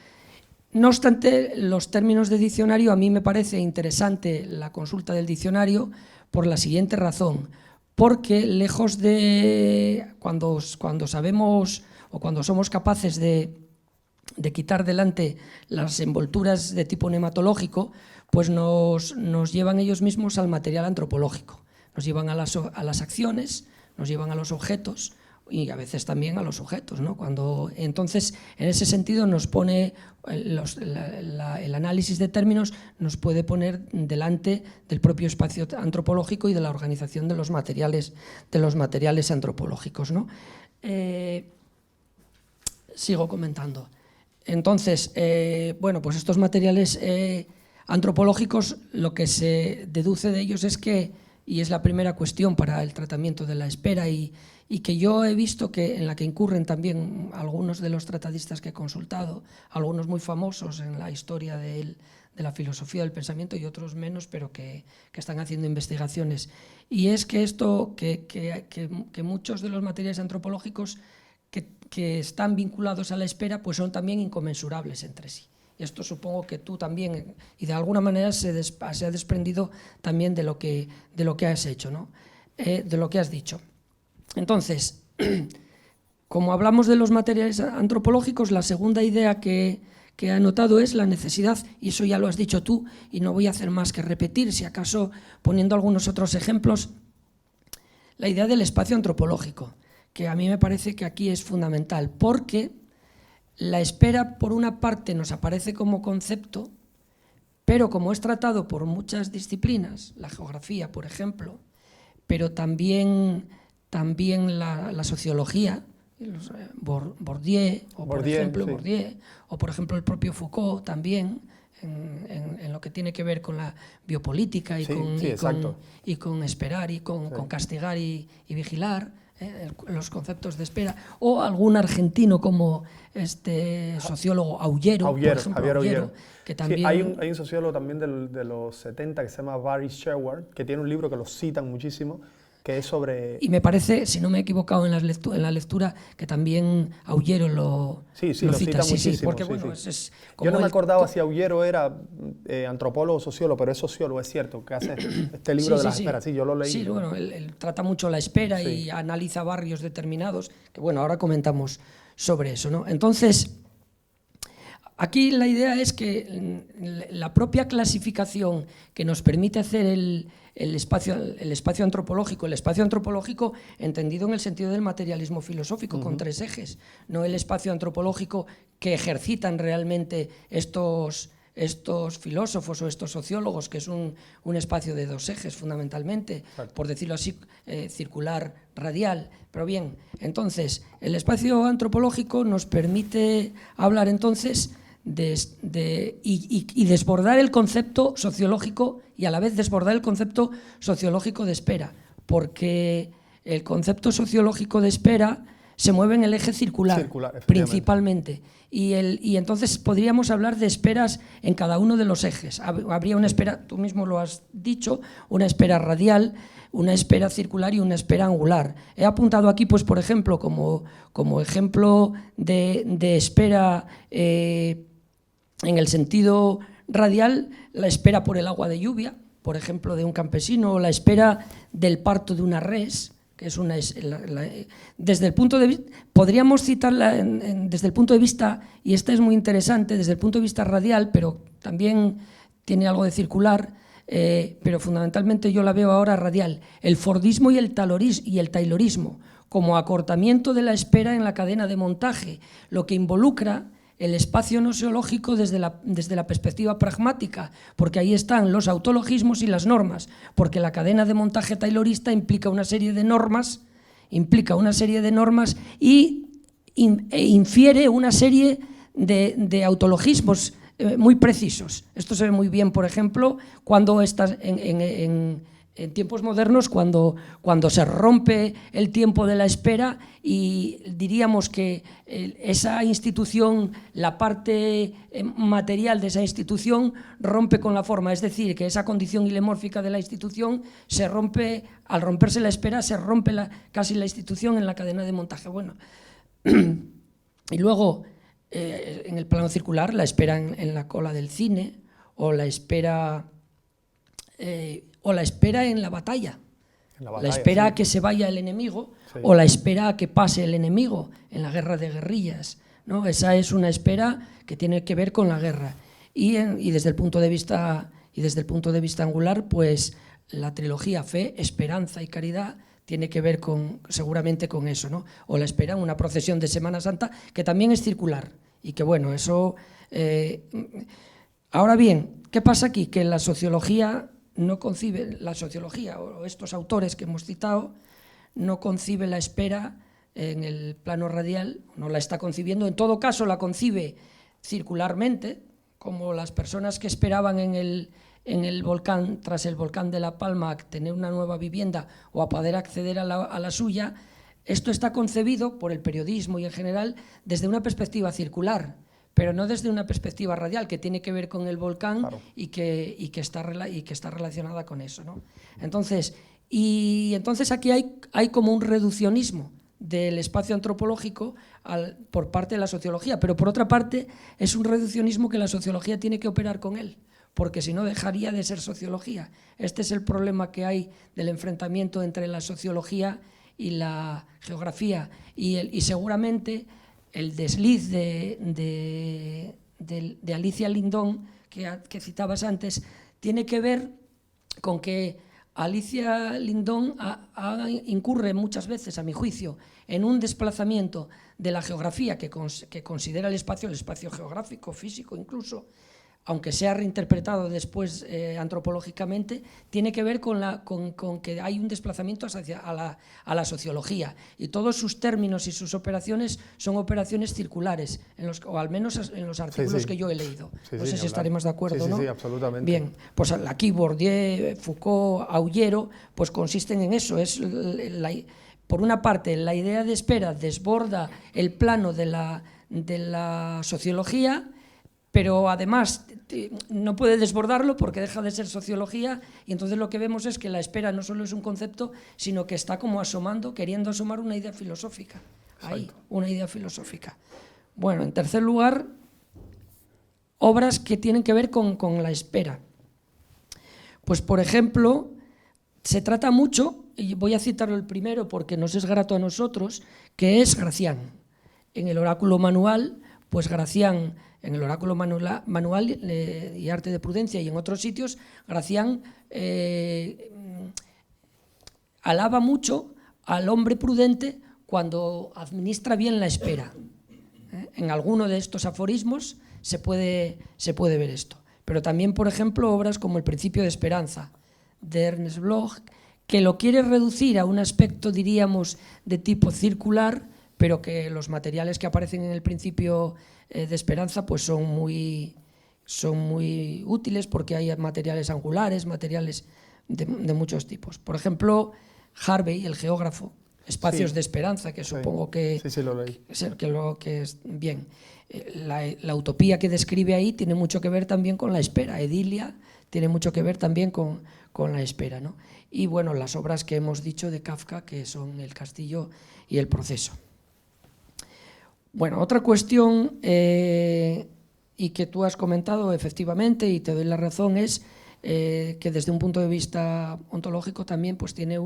No obstante, los términos de diccionario, a mí me parece interesante la consulta del diccionario por la siguiente razón, porque lejos de cuando sabemos o cuando somos capaces de quitar delante las envolturas de tipo nematológico, pues nos llevan ellos mismos al material antropológico, nos llevan a las acciones, nos llevan a los objetos, y a veces también a los sujetos, ¿no? Entonces, en ese sentido, nos pone el análisis de términos nos puede poner delante del propio espacio antropológico y de la organización de los materiales antropológicos, ¿no? Sigo comentando. Entonces, bueno, pues estos materiales antropológicos, lo que se deduce de ellos es que, y es la primera cuestión para el tratamiento de la espera, y que yo he visto en la que incurren también algunos de los tratadistas que he consultado, algunos muy famosos en la historia de la filosofía del pensamiento y otros menos, pero que están haciendo investigaciones. Y es que que muchos de los materiales antropológicos que están vinculados a la espera, pues son también inconmensurables entre sí. Y esto supongo que tú también, y de alguna manera se ha desprendido también de lo que has hecho, ¿no? De lo que has dicho. Entonces, como hablamos de los materiales antropológicos, la segunda idea que he anotado es la necesidad, y eso ya lo has dicho tú, y no voy a hacer más que repetir, si acaso poniendo algunos otros ejemplos, la idea del espacio antropológico, que a mí me parece que aquí es fundamental, porque la espera, por una parte, nos aparece como concepto, pero como es tratado por muchas disciplinas, la geografía, por ejemplo, pero también la sociología, Bourdieu, o por ejemplo el propio Foucault también, en lo que tiene que ver con la biopolítica y, y con esperar y con castigar y vigilar, los conceptos de espera, o algún argentino como este sociólogo Aullero, por ejemplo, Javier Aullero, que también... Sí, hay un sociólogo también de los 70 que se llama Barry Sherwood, que tiene un libro que lo citan muchísimo, que es sobre... Y me parece, si no me he equivocado en la lectura, que también Aullero lo cita muchísimo. Sí, porque bueno, es como yo no me acordaba si Aullero era antropólogo o sociólogo, pero es sociólogo, es cierto, que hace este libro de las esperas. Sí, yo lo leí. Sí, bueno, él trata mucho la espera y analiza barrios determinados, que bueno, ahora comentamos sobre eso, ¿no? Entonces, aquí la idea es que la propia clasificación que nos permite hacer el espacio antropológico entendido en el sentido del materialismo filosófico, con 3 ejes, no el espacio antropológico que ejercitan realmente estos filósofos o estos sociólogos, que es un espacio de 2 ejes fundamentalmente, por decirlo así, circular, radial. Pero bien, entonces, el espacio antropológico nos permite hablar entonces y desbordar el concepto sociológico y a la vez desbordar el concepto sociológico de espera, porque el concepto sociológico de espera se mueve en el eje circular principalmente, y entonces podríamos hablar de esperas en cada uno de los ejes. Habría una espera, tú mismo lo has dicho, una espera radial, una espera circular y una espera angular. He apuntado aquí, pues, por ejemplo, como ejemplo de espera en el sentido radial, la espera por el agua de lluvia, por ejemplo, de un campesino, o la espera del parto de una res, que es desde el punto de vista, podríamos citarla desde el punto de vista, y esta es muy interesante, desde el punto de vista radial, pero también tiene algo de circular, pero fundamentalmente yo la veo ahora radial, el fordismo y el taylorismo, como acortamiento de la espera en la cadena de montaje, lo que involucra el espacio noseológico desde la perspectiva pragmática, porque ahí están los autologismos y las normas, porque la cadena de montaje taylorista implica una serie de normas y infiere una serie de autologismos muy precisos. Esto se ve muy bien, por ejemplo, cuando estás en tiempos modernos, cuando se rompe el tiempo de la espera y diríamos que esa institución, la parte material de esa institución rompe con la forma, es decir, que esa condición ilemórfica de la institución se rompe, al romperse la espera se rompe casi la institución en la cadena de montaje. Bueno, y luego en el plano circular, la espera en la cola del cine, o la espera en la batalla, la espera a que se vaya el enemigo, o la espera a que pase el enemigo en la guerra de guerrillas, ¿no? Esa es una espera que tiene que ver con la guerra. Y desde el punto de vista angular, pues la trilogía fe, esperanza y caridad tiene que ver seguramente con eso, ¿no? O la espera en una procesión de Semana Santa, que también es circular, y que bueno, eso... Ahora bien, ¿qué pasa aquí? Que la sociología o estos autores que hemos citado no concibe la espera en el plano radial, no la está concibiendo, en todo caso la concibe circularmente, como las personas que esperaban en el volcán, tras el volcán de La Palma, a tener una nueva vivienda o a poder acceder a la suya. Esto está concebido por el periodismo y en general desde una perspectiva circular, pero no desde una perspectiva radial, que tiene que ver con el volcán, claro, y que está relacionada con eso, ¿no? Entonces aquí hay como un reduccionismo del espacio antropológico por parte de la sociología, pero por otra parte es un reduccionismo que la sociología tiene que operar con él, porque si no dejaría de ser sociología. Este es el problema que hay del enfrentamiento entre la sociología y la geografía, y seguramente el desliz de Alicia Lindón, que citabas antes, tiene que ver con que Alicia Lindón incurre muchas veces, a mi juicio, en un desplazamiento de la geografía que considera el espacio geográfico, físico incluso, aunque sea reinterpretado después antropológicamente, tiene que ver con que hay un desplazamiento a la sociología, y todos sus términos y sus operaciones son operaciones circulares, o al menos en los artículos que yo he leído. No sé si estaremos de acuerdo, ¿no? Sí, absolutamente. Bien, pues aquí Bourdieu, Foucault, Aullero, pues consisten en eso. Por una parte, la idea de espera desborda el plano de la sociología, pero además no puede desbordarlo porque deja de ser sociología, y entonces lo que vemos es que la espera no solo es un concepto, sino que está como asomando, queriendo asomar una idea filosófica. Ahí, una idea filosófica. Bueno, en tercer lugar, obras que tienen que ver con la espera. Pues, por ejemplo, se trata mucho, y voy a citarlo el primero porque nos es grato a nosotros, que es Gracián. En el oráculo manual, pues Gracián, en el oráculo manual y arte de prudencia, y en otros sitios, Gracián alaba mucho al hombre prudente cuando administra bien la espera. En alguno de estos aforismos se puede ver esto. Pero también, por ejemplo, obras como El principio de esperanza, de Ernest Bloch, que lo quiere reducir a un aspecto, diríamos, de tipo circular, pero que los materiales que aparecen en el principio de esperanza pues son muy útiles, porque hay materiales angulares, materiales de muchos tipos. Por ejemplo, Harvey, el geógrafo, Espacios de esperanza, que supongo que lo leí. que es bien. La utopía que describe ahí tiene mucho que ver también con la espera. Edilia tiene mucho que ver también con la espera, ¿no? Y bueno, las obras que hemos dicho de Kafka, que son El castillo y El proceso. Bueno, otra cuestión, y que tú has comentado efectivamente, y te doy la razón, es que desde un punto de vista ontológico también pues tiene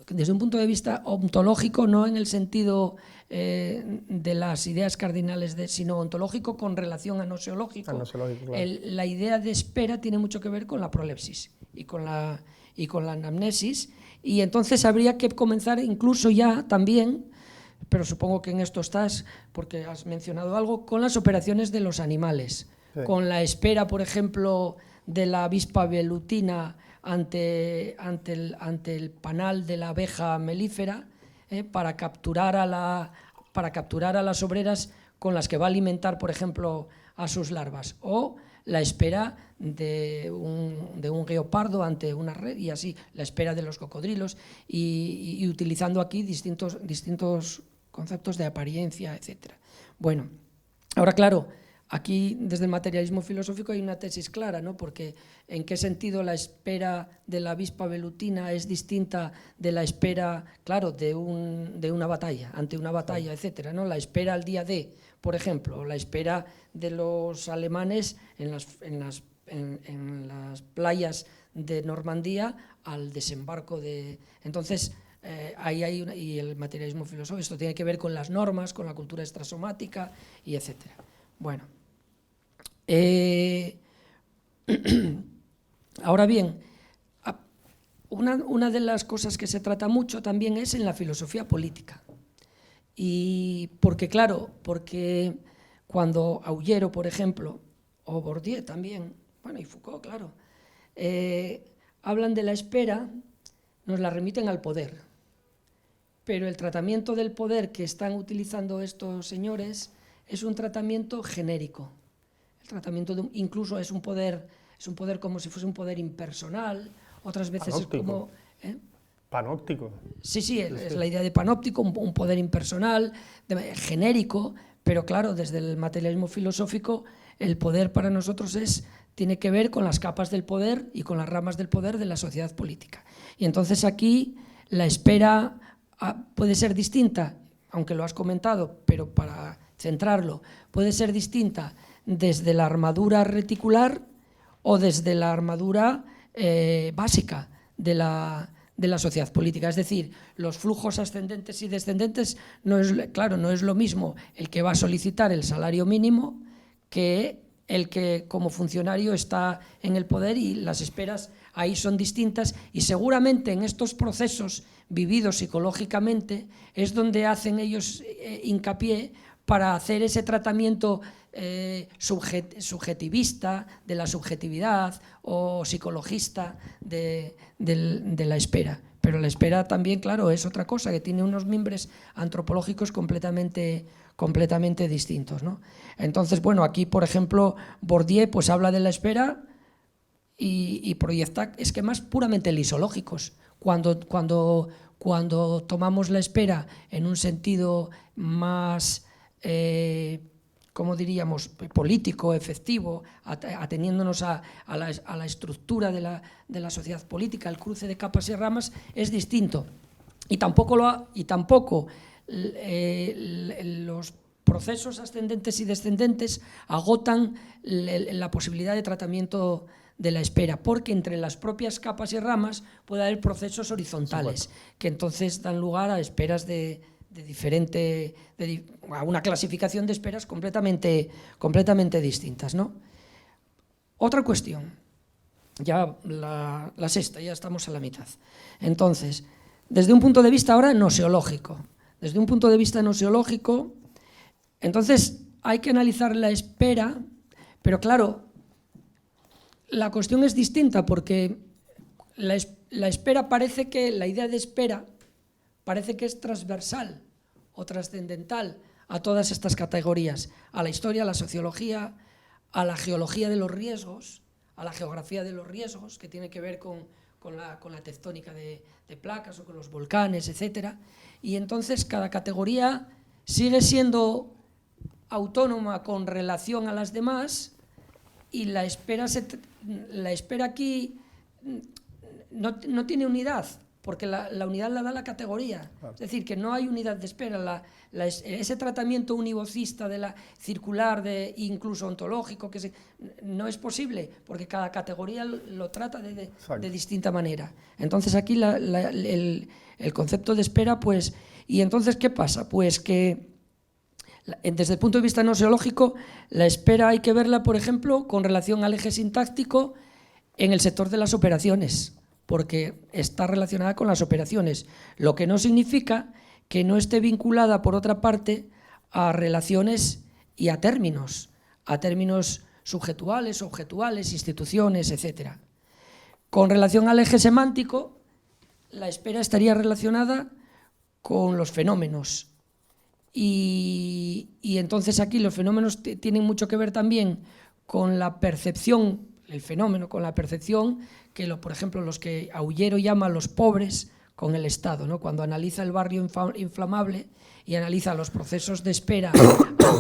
desde un punto de vista ontológico, no en el sentido de las ideas cardinales, sino ontológico con relación a noseológico. Claro. La idea de espera tiene mucho que ver con la prolepsis y con la anamnesis, y entonces habría que comenzar incluso ya también, pero supongo que en esto estás, porque has mencionado algo, con las operaciones de los animales, con la espera, por ejemplo, de la avispa velutina ante el panal de la abeja melífera, para capturar a las obreras con las que va a alimentar, por ejemplo, a sus larvas, o la espera de un guepardo ante una red, y así, la espera de los cocodrilos, y utilizando aquí distintos conceptos de apariencia, etc. Bueno, ahora claro, aquí desde el materialismo filosófico hay una tesis clara, ¿no? Porque en qué sentido la espera de la avispa velutina es distinta de la espera, claro, de una batalla, ante una batalla, etcétera, ¿no? La espera al día D, por ejemplo, la espera de los alemanes en las playas de Normandía al desembarco de... Entonces, ahí hay y el materialismo filosófico, esto tiene que ver con las normas, con la cultura extrasomática, y etcétera. Bueno, ahora bien, una de las cosas que se trata mucho también es en la filosofía política. Y porque cuando Aullero, por ejemplo, o Bourdieu también, bueno, y Foucault, claro, hablan de la espera, nos la remiten al poder. Pero el tratamiento del poder que están utilizando estos señores es un tratamiento genérico. El tratamiento incluso es un poder como si fuese un poder impersonal, otras veces panóptico. Es como... Panóptico. Sí, es la idea de panóptico, un poder impersonal, genérico, pero claro, desde el materialismo filosófico, el poder para nosotros tiene que ver con las capas del poder y con las ramas del poder de la sociedad política. Y entonces aquí la espera puede ser distinta, aunque lo has comentado, pero para centrarlo, puede ser distinta desde la armadura reticular o desde la armadura básica de la sociedad política. Es decir, los flujos ascendentes y descendentes no es lo mismo el que va a solicitar el salario mínimo que el que como funcionario está en el poder, y las esperas ahí son distintas, y seguramente en estos procesos vividos psicológicamente es donde hacen ellos hincapié para hacer ese tratamiento subjetivista de la subjetividad o psicologista de la espera. Pero la espera también, claro, es otra cosa, que tiene unos mimbres antropológicos completamente distintos, ¿no? Entonces, bueno, aquí, por ejemplo, Bourdieu pues habla de la espera y proyecta esquemas puramente lisológicos. Cuando tomamos la espera en un sentido más, ¿cómo diríamos?, político, efectivo, ateniéndonos a la estructura de la sociedad política, el cruce de capas y ramas, es distinto. Y tampoco los procesos ascendentes y descendentes agotan la posibilidad de tratamiento de la espera, porque entre las propias capas y ramas puede haber procesos horizontales, que entonces dan lugar a esperas a una clasificación de esperas completamente distintas, ¿no? Otra cuestión, ya la sexta, ya estamos a la mitad. Entonces, desde un punto de vista ahora noseológico, entonces hay que analizar la espera, pero claro, la cuestión es distinta porque la espera parece que, la idea de espera parece que es transversal o trascendental a todas estas categorías, a la historia, a la sociología, a la geología de los riesgos, a la geografía de los riesgos, que tiene que ver con la tectónica de placas o con los volcanes, etc. Y entonces cada categoría sigue siendo autónoma con relación a las demás y la espera aquí no tiene unidad, porque la unidad la da la categoría. Es decir, que no hay unidad de espera. Ese tratamiento univocista de la circular, incluso ontológico, no es posible, porque cada categoría lo trata de distinta manera. Entonces aquí el concepto de espera, pues... ¿Y entonces qué pasa? Pues que desde el punto de vista noseológico, la espera hay que verla, por ejemplo, con relación al eje sintáctico en el sector de las operaciones, porque está relacionada con las operaciones, lo que no significa que no esté vinculada, por otra parte, a relaciones y a términos subjetuales, objetuales, instituciones, etc. Con relación al eje semántico, la espera estaría relacionada con los fenómenos. Y entonces aquí los fenómenos tienen mucho que ver también con la percepción, el fenómeno con la percepción, que por ejemplo los que Aullero llama los pobres con el Estado, ¿no? Cuando analiza el barrio inflamable y analiza los procesos de espera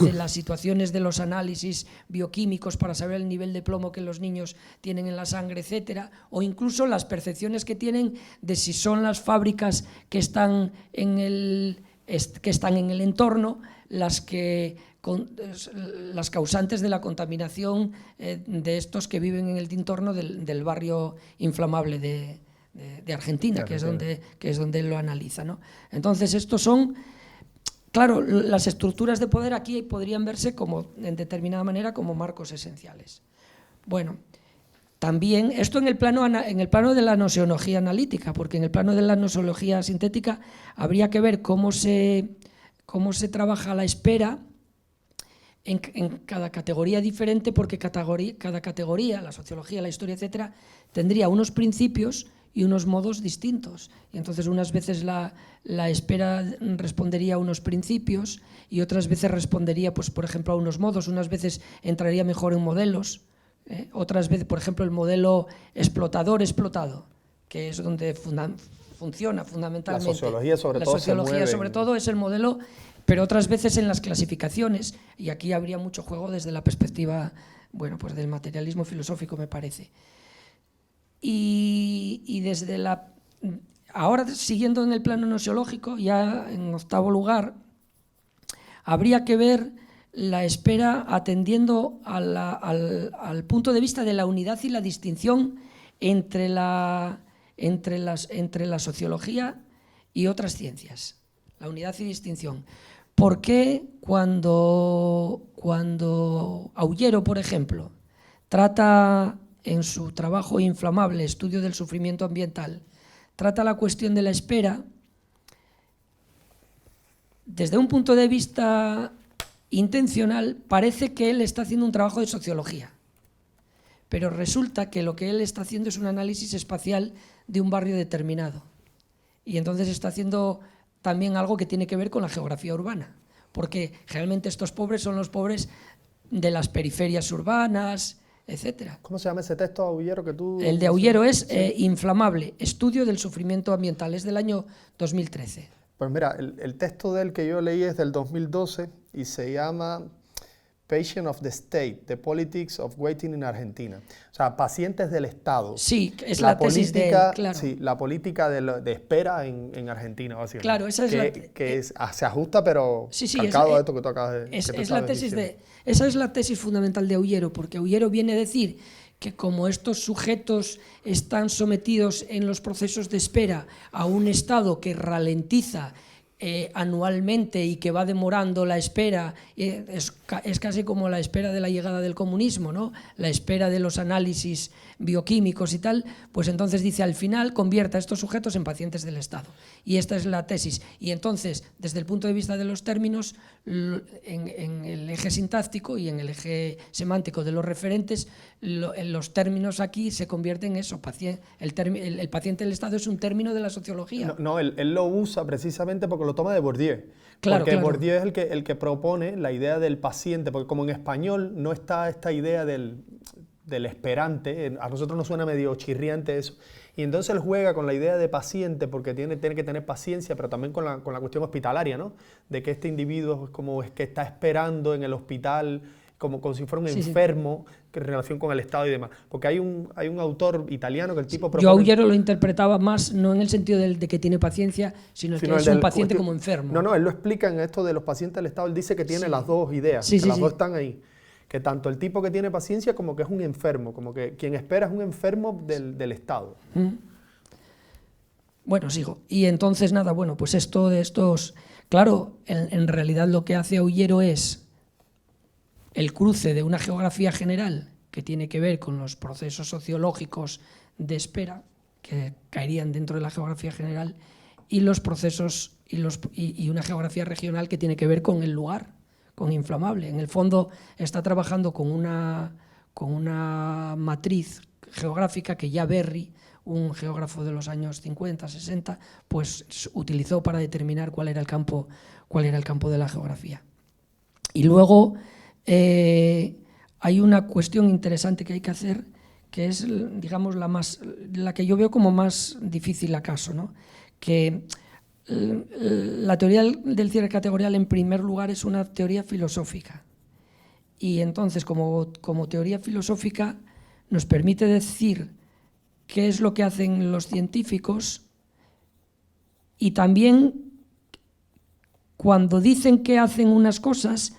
de las situaciones de los análisis bioquímicos para saber el nivel de plomo que los niños tienen en la sangre, etcétera, o incluso las percepciones que tienen de si son las fábricas que están en el entorno las causantes de la contaminación de estos que viven en el entorno del barrio inflamable de Argentina, que es donde lo analiza, ¿no? Entonces estos son, claro, las estructuras de poder aquí podrían verse como, en determinada manera, como marcos esenciales. Bueno, también esto en el plano de la noseología analítica, porque en el plano de la noseología sintética habría que ver cómo se trabaja la espera en cada categoría diferente, porque cada categoría, la sociología, la historia, etcétera, tendría unos principios y unos modos distintos. Y entonces unas veces la espera respondería a unos principios y otras veces respondería, pues, por ejemplo, a unos modos. Unas veces entraría mejor en modelos, otras veces, por ejemplo, el modelo explotador-explotado, que es donde funciona fundamentalmente. La sociología sobre todo es el modelo, pero otras veces en las clasificaciones, y aquí habría mucho juego desde la perspectiva, bueno, pues del materialismo filosófico, me parece. Y ahora, siguiendo en el plano noseológico, ya en octavo lugar, habría que ver la espera atendiendo al punto de vista de la unidad y la distinción entre la sociología y otras ciencias. La unidad y distinción. ¿Por qué cuando Aullero, por ejemplo, trata en su trabajo inflamable, Estudio del sufrimiento ambiental, trata la cuestión de la espera desde un punto de vista intencional, parece que él está haciendo un trabajo de sociología. Pero resulta que lo que él está haciendo es un análisis espacial de un barrio determinado. Y entonces está haciendo también algo que tiene que ver con la geografía urbana. Porque realmente estos pobres son los pobres de las periferias urbanas, etcétera. ¿Cómo se llama ese texto, Aullero, que tú...? El de Aullero es Inflamable, estudio del sufrimiento ambiental, es del año 2013. Pues mira, el texto del que yo leí es del 2012 y se llama Patient of the State, The Politics of Waiting in Argentina. O sea, pacientes del Estado. Sí, es la tesis de él, claro. Sí, la política de espera en Argentina, básicamente. Claro, esa es se ajusta, pero calcado a esto que tú acabas de decir. Esa es la tesis fundamental de Aullero, porque Aullero viene a decir que como estos sujetos están sometidos en los procesos de espera a un Estado que ralentiza anualmente y que va demorando la espera, es casi como la espera de la llegada del comunismo, ¿no? La espera de los análisis bioquímicos y tal, pues entonces dice, al final convierta a estos sujetos en pacientes del Estado. Y esta es la tesis. Y entonces, desde el punto de vista de los términos, en el eje sintáctico y en el eje semántico de los referentes, los términos aquí se convierten en eso. El paciente del Estado es un término de la sociología. No, él lo usa precisamente porque lo toma de Bourdieu. Claro, porque Bourdieu es el que propone la idea del paciente, porque como en español no está esta idea del esperante, a nosotros nos suena medio chirriante eso, y entonces él juega con la idea de paciente porque tiene que tener paciencia, pero también con la cuestión hospitalaria, ¿no? De que este individuo es que está esperando en el hospital como si fuera un enfermo en relación con el Estado y demás. Porque hay un autor italiano que el tipo propone... Yo Aullero lo interpretaba más, no en el sentido de que tiene paciencia, sino que es un paciente como enfermo. No, él lo explica en esto de los pacientes del Estado, él dice que tiene las dos ideas, que las dos están ahí. Que tanto el tipo que tiene paciencia como que es un enfermo, como que quien espera es un enfermo del Estado. Bueno, sigo. Y entonces nada, bueno, pues esto de estos... Claro, en realidad lo que hace Aullero es el cruce de una geografía general que tiene que ver con los procesos sociológicos de espera, que caerían dentro de la geografía general, y los procesos y una geografía regional que tiene que ver con el lugar, con Inflamable. En el fondo está trabajando con una matriz geográfica que ya Berry, un geógrafo de los años 50, 60, pues utilizó para determinar cuál era el campo de la geografía. Y luego hay una cuestión interesante que hay que hacer, que es, digamos, la que yo veo como más difícil acaso, ¿no? Que la teoría del cierre categorial, en primer lugar, es una teoría filosófica. Y entonces, como teoría filosófica, nos permite decir qué es lo que hacen los científicos y también, cuando dicen que hacen unas cosas,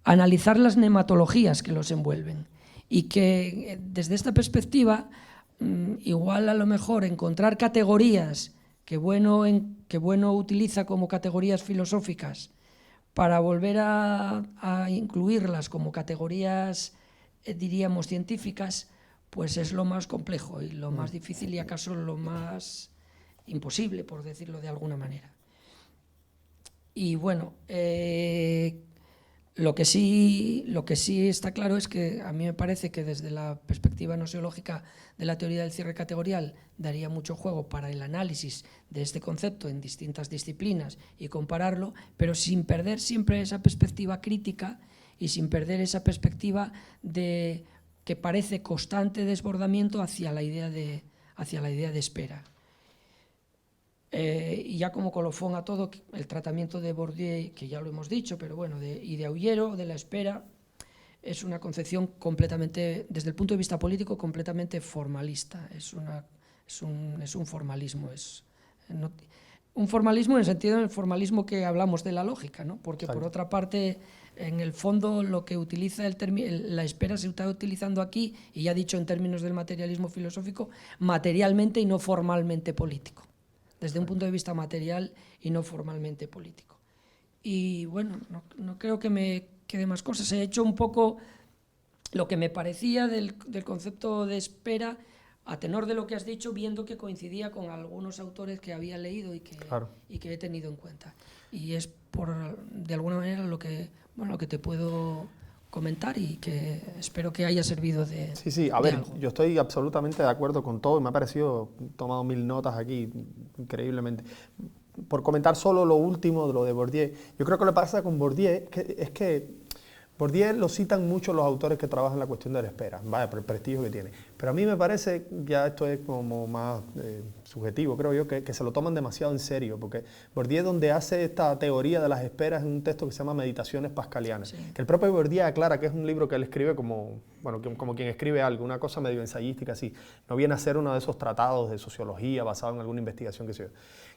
analizar las nematologías que los envuelven. Y que desde esta perspectiva, igual a lo mejor encontrar categorías que Bueno utiliza como categorías filosóficas para volver a incluirlas como categorías, diríamos, científicas, pues es lo más complejo y lo más difícil y acaso lo más imposible, por decirlo de alguna manera. Y bueno, lo que sí está claro es que a mí me parece que desde la perspectiva noseológica de la teoría del cierre categorial daría mucho juego para el análisis de este concepto en distintas disciplinas y compararlo, pero sin perder siempre esa perspectiva crítica y sin perder esa perspectiva de que parece constante desbordamiento hacia la idea de espera. Y ya como colofón a todo, el tratamiento de Bourdieu, que ya lo hemos dicho, pero bueno, y de Aullero, de la espera, es una concepción completamente, desde el punto de vista político, completamente formalista. Es un formalismo, un formalismo en el sentido del formalismo que hablamos de la lógica, ¿no? Porque por otra parte, en el fondo, lo que utiliza la espera se está utilizando aquí, y ya dicho en términos del materialismo filosófico, materialmente y no formalmente político. Desde un punto de vista material y no formalmente político. Y bueno, no creo que me quede más cosas. He hecho un poco lo que me parecía del concepto de espera a tenor de lo que has dicho, viendo que coincidía con algunos autores que había leído y que he tenido en cuenta. Y es de alguna manera lo que te puedo comentar y que espero que haya servido de Sí, a ver, algo. Yo estoy absolutamente de acuerdo con todo y me ha parecido, he tomado 1000 notas aquí, increíblemente. Por comentar solo lo último de lo de Bourdieu, yo creo que lo que pasa con Bourdieu es que Bourdieu lo citan mucho los autores que trabajan la cuestión de la espera, vaya, por el prestigio que tiene. Pero a mí me parece, ya esto es como más subjetivo, creo yo, que se lo toman demasiado en serio, porque Bourdieu donde hace esta teoría de las esperas en un texto que se llama Meditaciones Pascalianas, que el propio Bourdieu aclara que es un libro que él escribe como quien escribe algo, una cosa medio ensayística así, no viene a ser uno de esos tratados de sociología basado en alguna investigación que sea.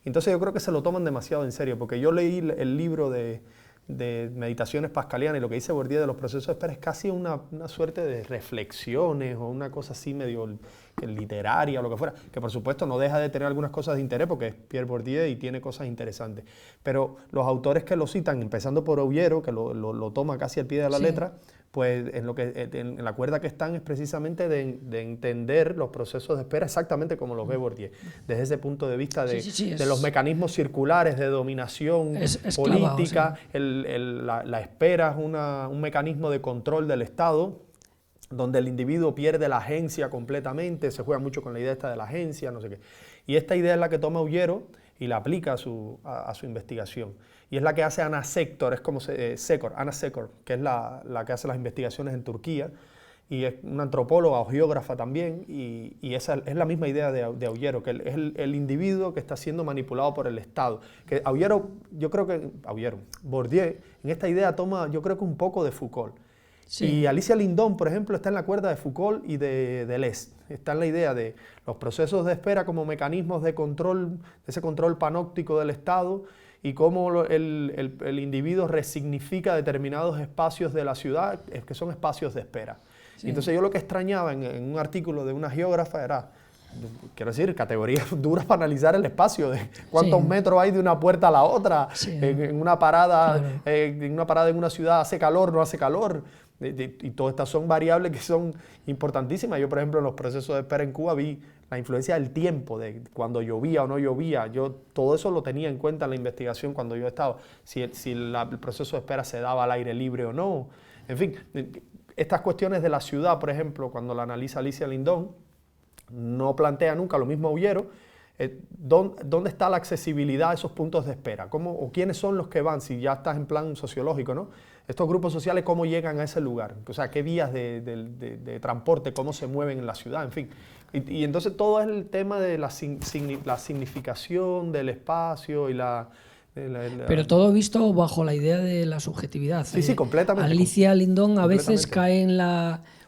Entonces yo creo que se lo toman demasiado en serio, porque yo leí el libro de Meditaciones Pascalianas y lo que dice Bourdieu de los procesos de espera es casi una suerte de reflexiones o una cosa así medio literaria o lo que fuera, que por supuesto no deja de tener algunas cosas de interés porque es Pierre Bourdieu y tiene cosas interesantes, pero los autores que lo citan, empezando por Augiero, que lo toma casi al pie de la letra, pues en la cuerda que están es precisamente de entender los procesos de espera exactamente como los ve Bourdieu, desde ese punto de vista de los mecanismos circulares de dominación política. La espera es un mecanismo de control del Estado, donde el individuo pierde la agencia completamente, se juega mucho con la idea esta de la agencia, no sé qué. Y esta idea es la que toma Augiero y la aplica a su investigación. Y es la que hace Ana Secor, Ana Secor, que es la que hace las investigaciones en Turquía, y es una antropóloga o geógrafa también, y esa es la misma idea de Augiero, que es el individuo que está siendo manipulado por el Estado. Que Bourdieu en esta idea toma, yo creo que un poco de Foucault. Sí. Y Alicia Lindon, por ejemplo, está en la cuerda de Foucault y de Deleuze. Está en la idea de los procesos de espera como mecanismos de control, ese control panóptico del Estado, y cómo el individuo resignifica determinados espacios de la ciudad, que son espacios de espera. Sí. Entonces yo lo que extrañaba en un artículo de una geógrafa era, quiero decir, categorías duras para analizar el espacio, de cuántos metros hay de una puerta a la otra, en una parada, en una ciudad hace calor, no hace calor, y todas estas son variables que son importantísimas. Yo, por ejemplo, en los procesos de espera en Cuba vi la influencia del tiempo, de cuando llovía o no llovía. Yo todo eso lo tenía en cuenta en la investigación cuando yo estaba, si el proceso de espera se daba al aire libre o no. En fin, estas cuestiones de la ciudad, por ejemplo, cuando la analiza Alicia Lindon, no plantea nunca lo mismo Augiero, ¿dónde está la accesibilidad a esos puntos de espera? ¿O quiénes son los que van? Si ya estás en plan sociológico, ¿no? Estos grupos sociales, ¿cómo llegan a ese lugar? O sea, ¿qué vías de transporte, cómo se mueven en la ciudad? En fin. Y entonces todo es el tema de la significación del espacio y Pero todo visto bajo la idea de la subjetividad. Sí, completamente. Alicia Lindon a veces cae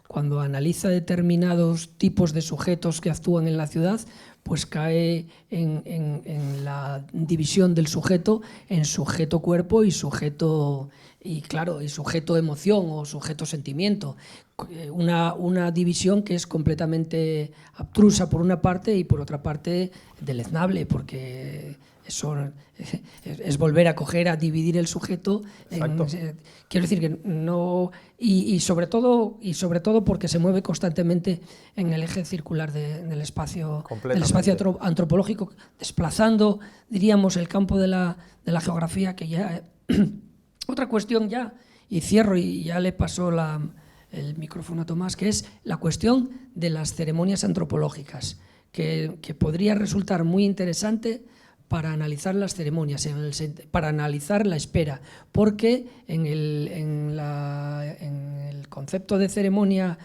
cuando analiza determinados tipos de sujetos que actúan en la ciudad, pues cae en la división del sujeto en sujeto-cuerpo y sujeto-emoción o sujeto-sentimiento. Una división que es completamente abstrusa por una parte y por otra parte deleznable, porque eso es volver a dividir el sujeto. Quiero decir que no, y sobre todo porque se mueve constantemente en el eje circular del espacio antropológico, desplazando, diríamos, el campo de la geografía, que ya otra cuestión ya, y cierro y ya le paso el micrófono a Tomás, que es la cuestión de las ceremonias antropológicas, que podría resultar muy interesante para analizar las ceremonias, para analizar la espera, porque en el concepto de ceremonia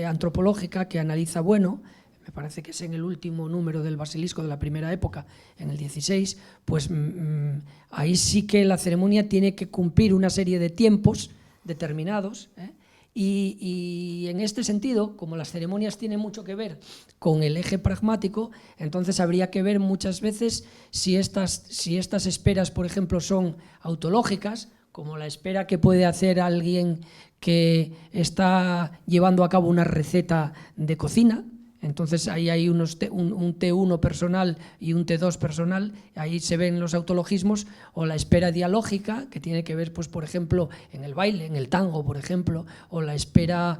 antropológica que analiza Bueno, me parece que es en el último número del Basilisco de la primera época, en el 16, pues ahí sí que la ceremonia tiene que cumplir una serie de tiempos determinados, y en este sentido, como las ceremonias tienen mucho que ver con el eje pragmático, entonces habría que ver muchas veces si estas esperas, por ejemplo, son autológicas, como la espera que puede hacer alguien que está llevando a cabo una receta de cocina. Entonces ahí hay un T1 personal y un T2 personal, ahí se ven los autologismos, o la espera dialógica, que tiene que ver, pues, por ejemplo, en el baile, en el tango, por ejemplo, o la espera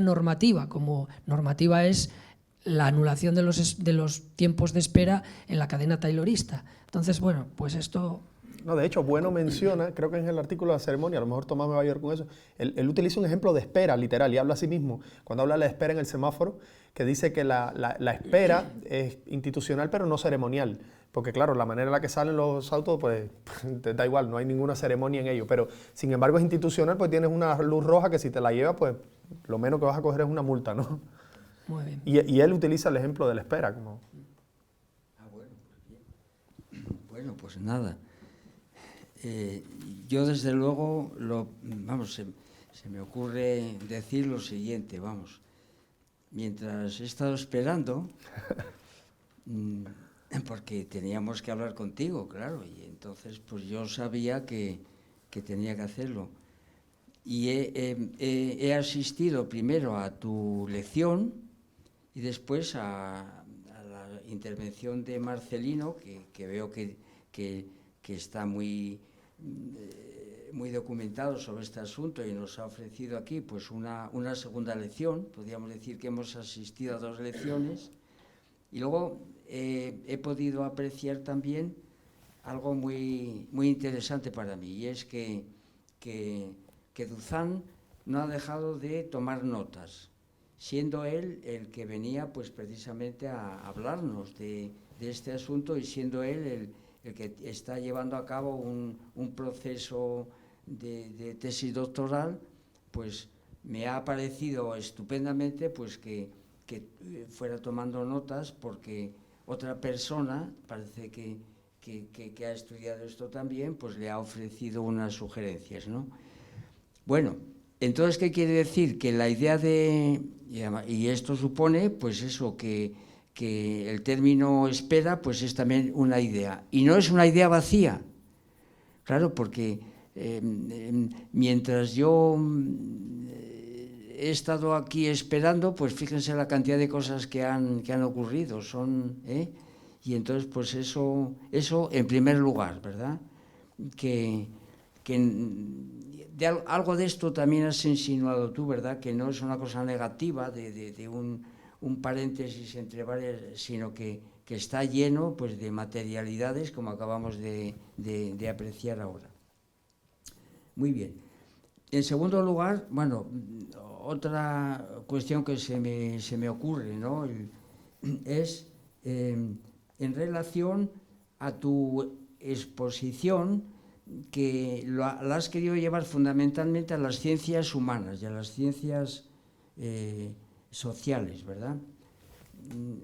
normativa, como normativa es la anulación de los tiempos de espera en la cadena taylorista. Entonces, bueno, pues esto... No, de hecho, Bueno menciona, creo que en el artículo de la ceremonia, a lo mejor Tomás me va a ayudar con eso, él utiliza un ejemplo de espera, literal, y habla a sí mismo, cuando habla de la espera en el semáforo, que dice que la espera es institucional pero no ceremonial, porque claro, la manera en la que salen los autos, pues te da igual, no hay ninguna ceremonia en ello, pero sin embargo es institucional, pues tienes una luz roja que si te la lleva, pues lo menos que vas a coger es una multa, ¿no? Muy bien. Y él utiliza el ejemplo de la espera. Como... Bueno, pues bien. Bueno, pues nada. Yo desde luego, se me ocurre decir lo siguiente, vamos. Mientras he estado esperando, porque teníamos que hablar contigo, claro, y entonces pues yo sabía que tenía que hacerlo. Y he asistido primero a tu lección y después a la intervención de Marcelino, que veo que está muy documentado sobre este asunto y nos ha ofrecido aquí pues una segunda lección. Podríamos decir que hemos asistido a 2 lecciones y luego he podido apreciar también algo muy, muy interesante para mí, y es que Dusan no ha dejado de tomar notas, siendo él el que venía pues precisamente a hablarnos de este asunto y siendo él el que está llevando a cabo un proceso de tesis doctoral, pues me ha parecido estupendamente pues que fuera tomando notas, porque otra persona, parece que ha estudiado esto también, pues le ha ofrecido unas sugerencias, ¿no? Bueno, entonces, ¿qué quiere decir? Que la idea y esto supone, pues eso, que el término espera, pues es también una idea. Y no es una idea vacía, claro, porque mientras yo he estado aquí esperando, pues fíjense la cantidad de cosas que han ocurrido, y entonces, pues eso en primer lugar, ¿verdad? Que algo de esto también has insinuado tú, ¿verdad? Que no es una cosa negativa de un paréntesis entre varias, sino que está lleno pues de materialidades, como acabamos de apreciar ahora. Muy bien. En segundo lugar, bueno, otra cuestión que se me ocurre, ¿no? Es en relación a tu exposición, que la has querido llevar fundamentalmente a las ciencias humanas y a las ciencias sociales, ¿verdad?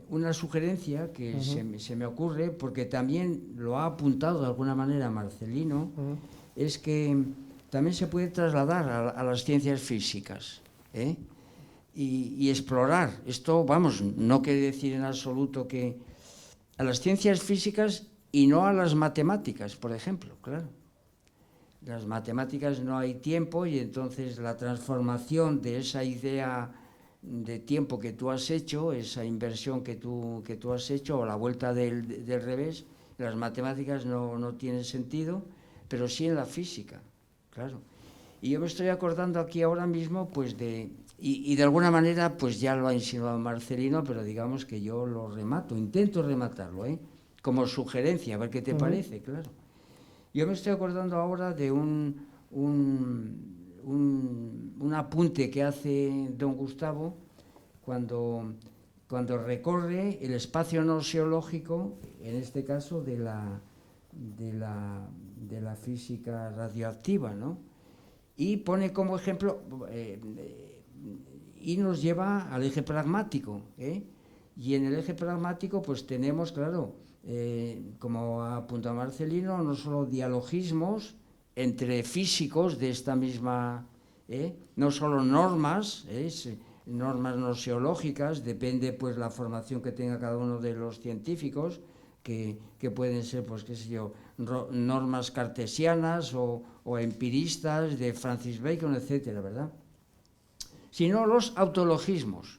Una sugerencia que se me ocurre, porque también lo ha apuntado de alguna manera Marcelino, es que también se puede trasladar a las ciencias físicas, y explorar. Esto, vamos, no quiere decir en absoluto que a las ciencias físicas y no a las matemáticas, por ejemplo, claro. Las matemáticas no hay tiempo, y entonces la transformación de esa idea de tiempo que tú has hecho, esa inversión que tú has hecho, o la vuelta del revés, las matemáticas no tienen sentido, pero sí en la física, claro. Y yo me estoy acordando aquí ahora mismo, pues y de alguna manera, pues ya lo ha insinuado Marcelino, pero digamos que yo lo remato, intento rematarlo, como sugerencia, a ver qué te parece, claro. Yo me estoy acordando ahora de un apunte que hace don Gustavo cuando recorre el espacio noseológico, en este caso de la física radioactiva, ¿no? Y pone como ejemplo, y nos lleva al eje pragmático, y en el eje pragmático pues tenemos, claro, como apunta Marcelino, no solo dialogismos entre físicos de esta misma, no solo normas, normas noseológicas, depende pues la formación que tenga cada uno de los científicos, que pueden ser, pues qué sé yo, normas cartesianas o empiristas de Francis Bacon, etcétera, ¿verdad? Sino los autologismos.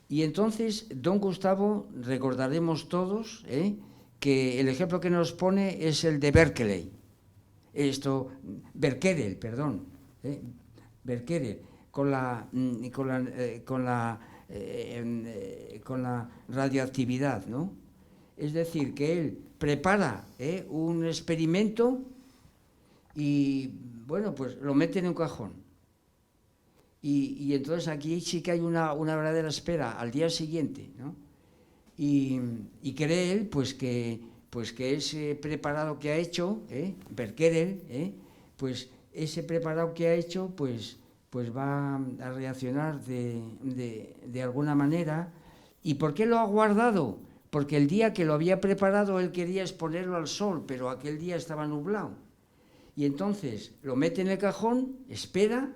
Y entonces, don Gustavo, recordaremos todos que el ejemplo que nos pone es el de Berkeley. Berkeley, con la con la radioactividad, ¿no? Es decir, que él prepara un experimento y, bueno, pues lo mete en un cajón. Y entonces aquí sí que hay una verdadera espera al día siguiente, ¿no? Y cree él, pues que ese preparado que ha hecho, Berkerer, pues ese preparado que ha hecho, pues va a reaccionar de alguna manera. ¿Y por qué lo ha guardado? Porque el día que lo había preparado él quería exponerlo al sol, pero aquel día estaba nublado. Y entonces lo mete en el cajón, espera,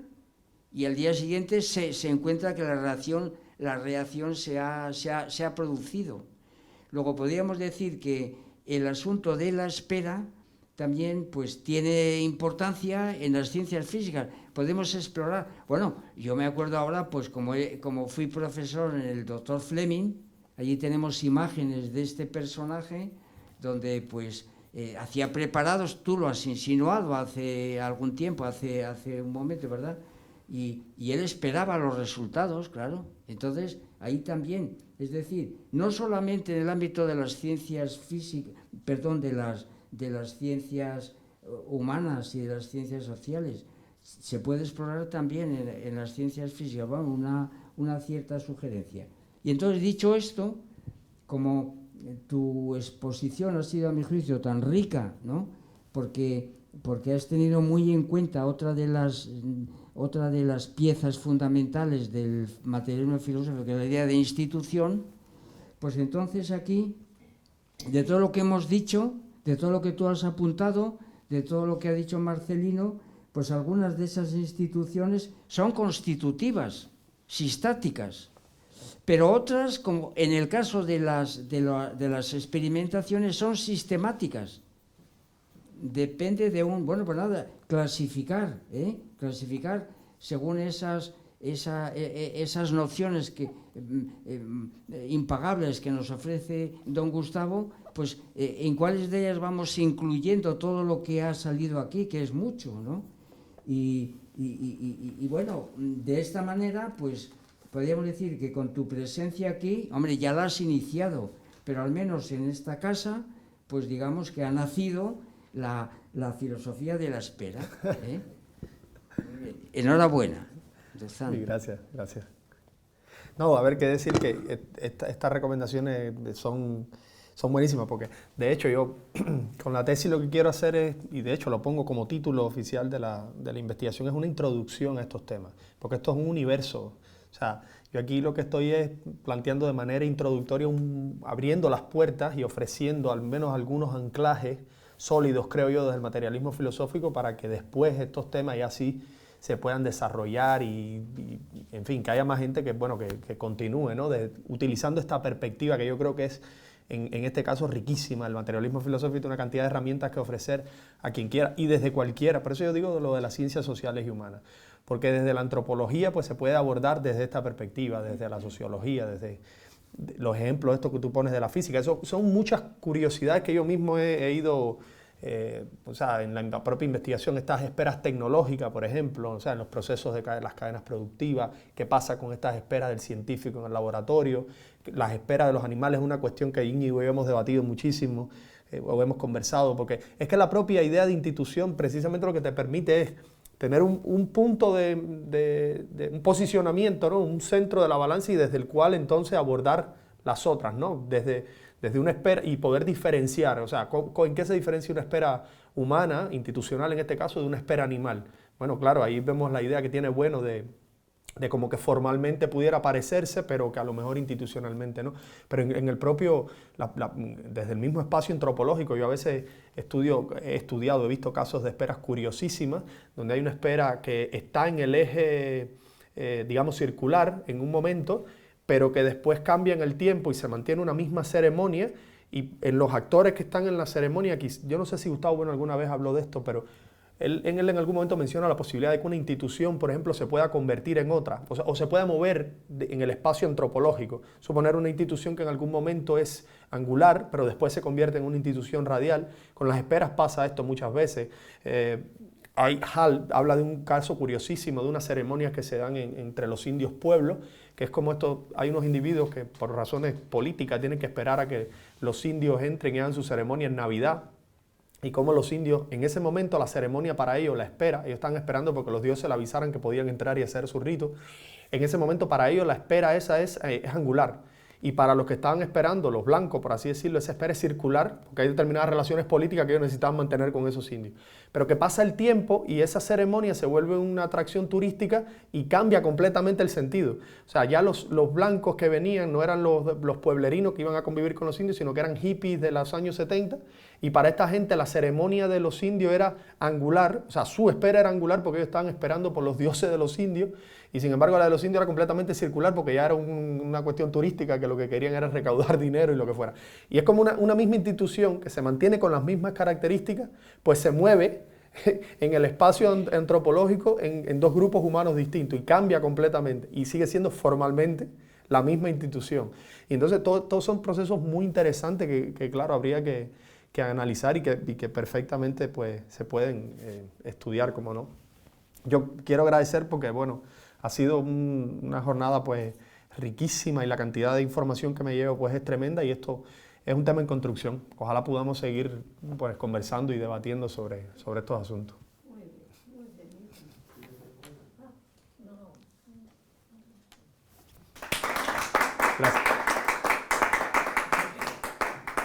y al día siguiente se encuentra que la reacción se ha producido. Luego podríamos decir que el asunto de la espera también pues tiene importancia en las ciencias físicas. Podemos explorar, bueno, yo me acuerdo ahora, pues como fui profesor en el Dr. Fleming, allí tenemos imágenes de este personaje donde pues hacía preparados, tú lo has insinuado hace algún tiempo, hace un momento, ¿verdad? Y él esperaba los resultados, claro. Entonces, ahí también, es decir, no solamente en el ámbito de las ciencias físicas, perdón, de las ciencias humanas y de las ciencias sociales, se puede explorar también en las ciencias físicas. Bueno, una cierta sugerencia. Y entonces, dicho esto, como tu exposición ha sido, a mi juicio, tan rica, ¿no? Porque has tenido muy en cuenta otra de las piezas fundamentales del materialismo filosófico, que es la idea de institución, pues entonces aquí, de todo lo que hemos dicho, de todo lo que tú has apuntado, de todo lo que ha dicho Marcelino, pues algunas de esas instituciones son constitutivas, sistáticas, pero otras, como en el caso de las experimentaciones, son sistemáticas. Depende de clasificar según esas nociones impagables que nos ofrece don Gustavo, pues en cuáles de ellas vamos incluyendo todo lo que ha salido aquí, que es mucho, ¿no? Y bueno, de esta manera, pues podríamos decir que con tu presencia aquí, hombre, ya la has iniciado, pero al menos en esta casa, pues digamos que ha nacido la filosofía de la espera. Enhorabuena. Sí, gracias. No, a ver, qué decir que estas recomendaciones son buenísimas, porque de hecho yo con la tesis lo que quiero hacer es, y de hecho lo pongo como título oficial de la investigación, es una introducción a estos temas, porque esto es un universo. O sea, yo aquí lo que estoy es planteando de manera introductoria, abriendo las puertas y ofreciendo al menos algunos anclajes sólidos, creo yo, desde el materialismo filosófico, para que después estos temas ya sí se puedan desarrollar y en fin, que haya más gente que continúe, ¿no? Utilizando esta perspectiva que yo creo que es, en este caso, riquísima. El materialismo filosófico tiene una cantidad de herramientas que ofrecer a quien quiera y desde cualquiera. Por eso yo digo lo de las ciencias sociales y humanas, porque desde la antropología pues se puede abordar desde esta perspectiva, desde la sociología, desde los ejemplos estos que tú pones de la física. Eso son muchas curiosidades que yo mismo he ido, en la propia investigación, estas esperas tecnológicas, por ejemplo, en los procesos de las cadenas productivas, qué pasa con estas esperas del científico en el laboratorio, las esperas de los animales es una cuestión que Íñigo y yo hemos debatido muchísimo, o hemos conversado, porque es que la propia idea de institución precisamente lo que te permite es tener un punto de un posicionamiento, ¿no? Un centro de la balanza y desde el cual entonces abordar las otras, ¿no? Desde una espera y poder diferenciar, o sea, ¿en qué se diferencia una espera humana, institucional en este caso, de una espera animal? Bueno, claro, ahí vemos la idea que tiene Bueno de como que formalmente pudiera parecerse, pero que a lo mejor institucionalmente no. Pero en el propio, desde el mismo espacio antropológico, yo a veces he estudiado, he visto casos de esperas curiosísimas, donde hay una espera que está en el eje, digamos, circular en un momento, pero que después cambia en el tiempo y se mantiene una misma ceremonia, y en los actores que están en la ceremonia, yo no sé si Gustavo Bueno alguna vez habló de esto, pero él en algún momento menciona la posibilidad de que una institución, por ejemplo, se pueda convertir en otra, o se pueda mover en el espacio antropológico. Suponer una institución que en algún momento es angular, pero después se convierte en una institución radial. Con las esperas pasa esto muchas veces. Hall habla de un caso curiosísimo, de unas ceremonias que se dan entre los indios pueblos, que es como esto, hay unos individuos que por razones políticas tienen que esperar a que los indios entren y hagan su ceremonia en Navidad, y como los indios, en ese momento la ceremonia para ellos, la espera, ellos están esperando porque los dioses le avisaran que podían entrar y hacer su rito, en ese momento para ellos la espera esa es angular. Y para los que estaban esperando, los blancos, por así decirlo, esa espera es circular, porque hay determinadas relaciones políticas que ellos necesitaban mantener con esos indios. Pero que pasa el tiempo y esa ceremonia se vuelve una atracción turística y cambia completamente el sentido. O sea, ya los blancos que venían no eran los pueblerinos que iban a convivir con los indios, sino que eran hippies de los años 70. Y para esta gente la ceremonia de los indios era angular, o sea, su espera era angular porque ellos estaban esperando por los dioses de los indios, y sin embargo la de los indios era completamente circular porque ya era una cuestión turística, que lo que querían era recaudar dinero y lo que fuera. Y es como una misma institución que se mantiene con las mismas características, pues se mueve en el espacio antropológico en dos grupos humanos distintos y cambia completamente y sigue siendo formalmente la misma institución. Y entonces todos son procesos muy interesantes que claro, habría que analizar y que perfectamente pues, se pueden estudiar, como no. Yo quiero agradecer porque, bueno, ha sido una jornada pues riquísima y la cantidad de información que me llevo pues es tremenda, y esto es un tema en construcción. Ojalá podamos seguir pues conversando y debatiendo sobre estos asuntos.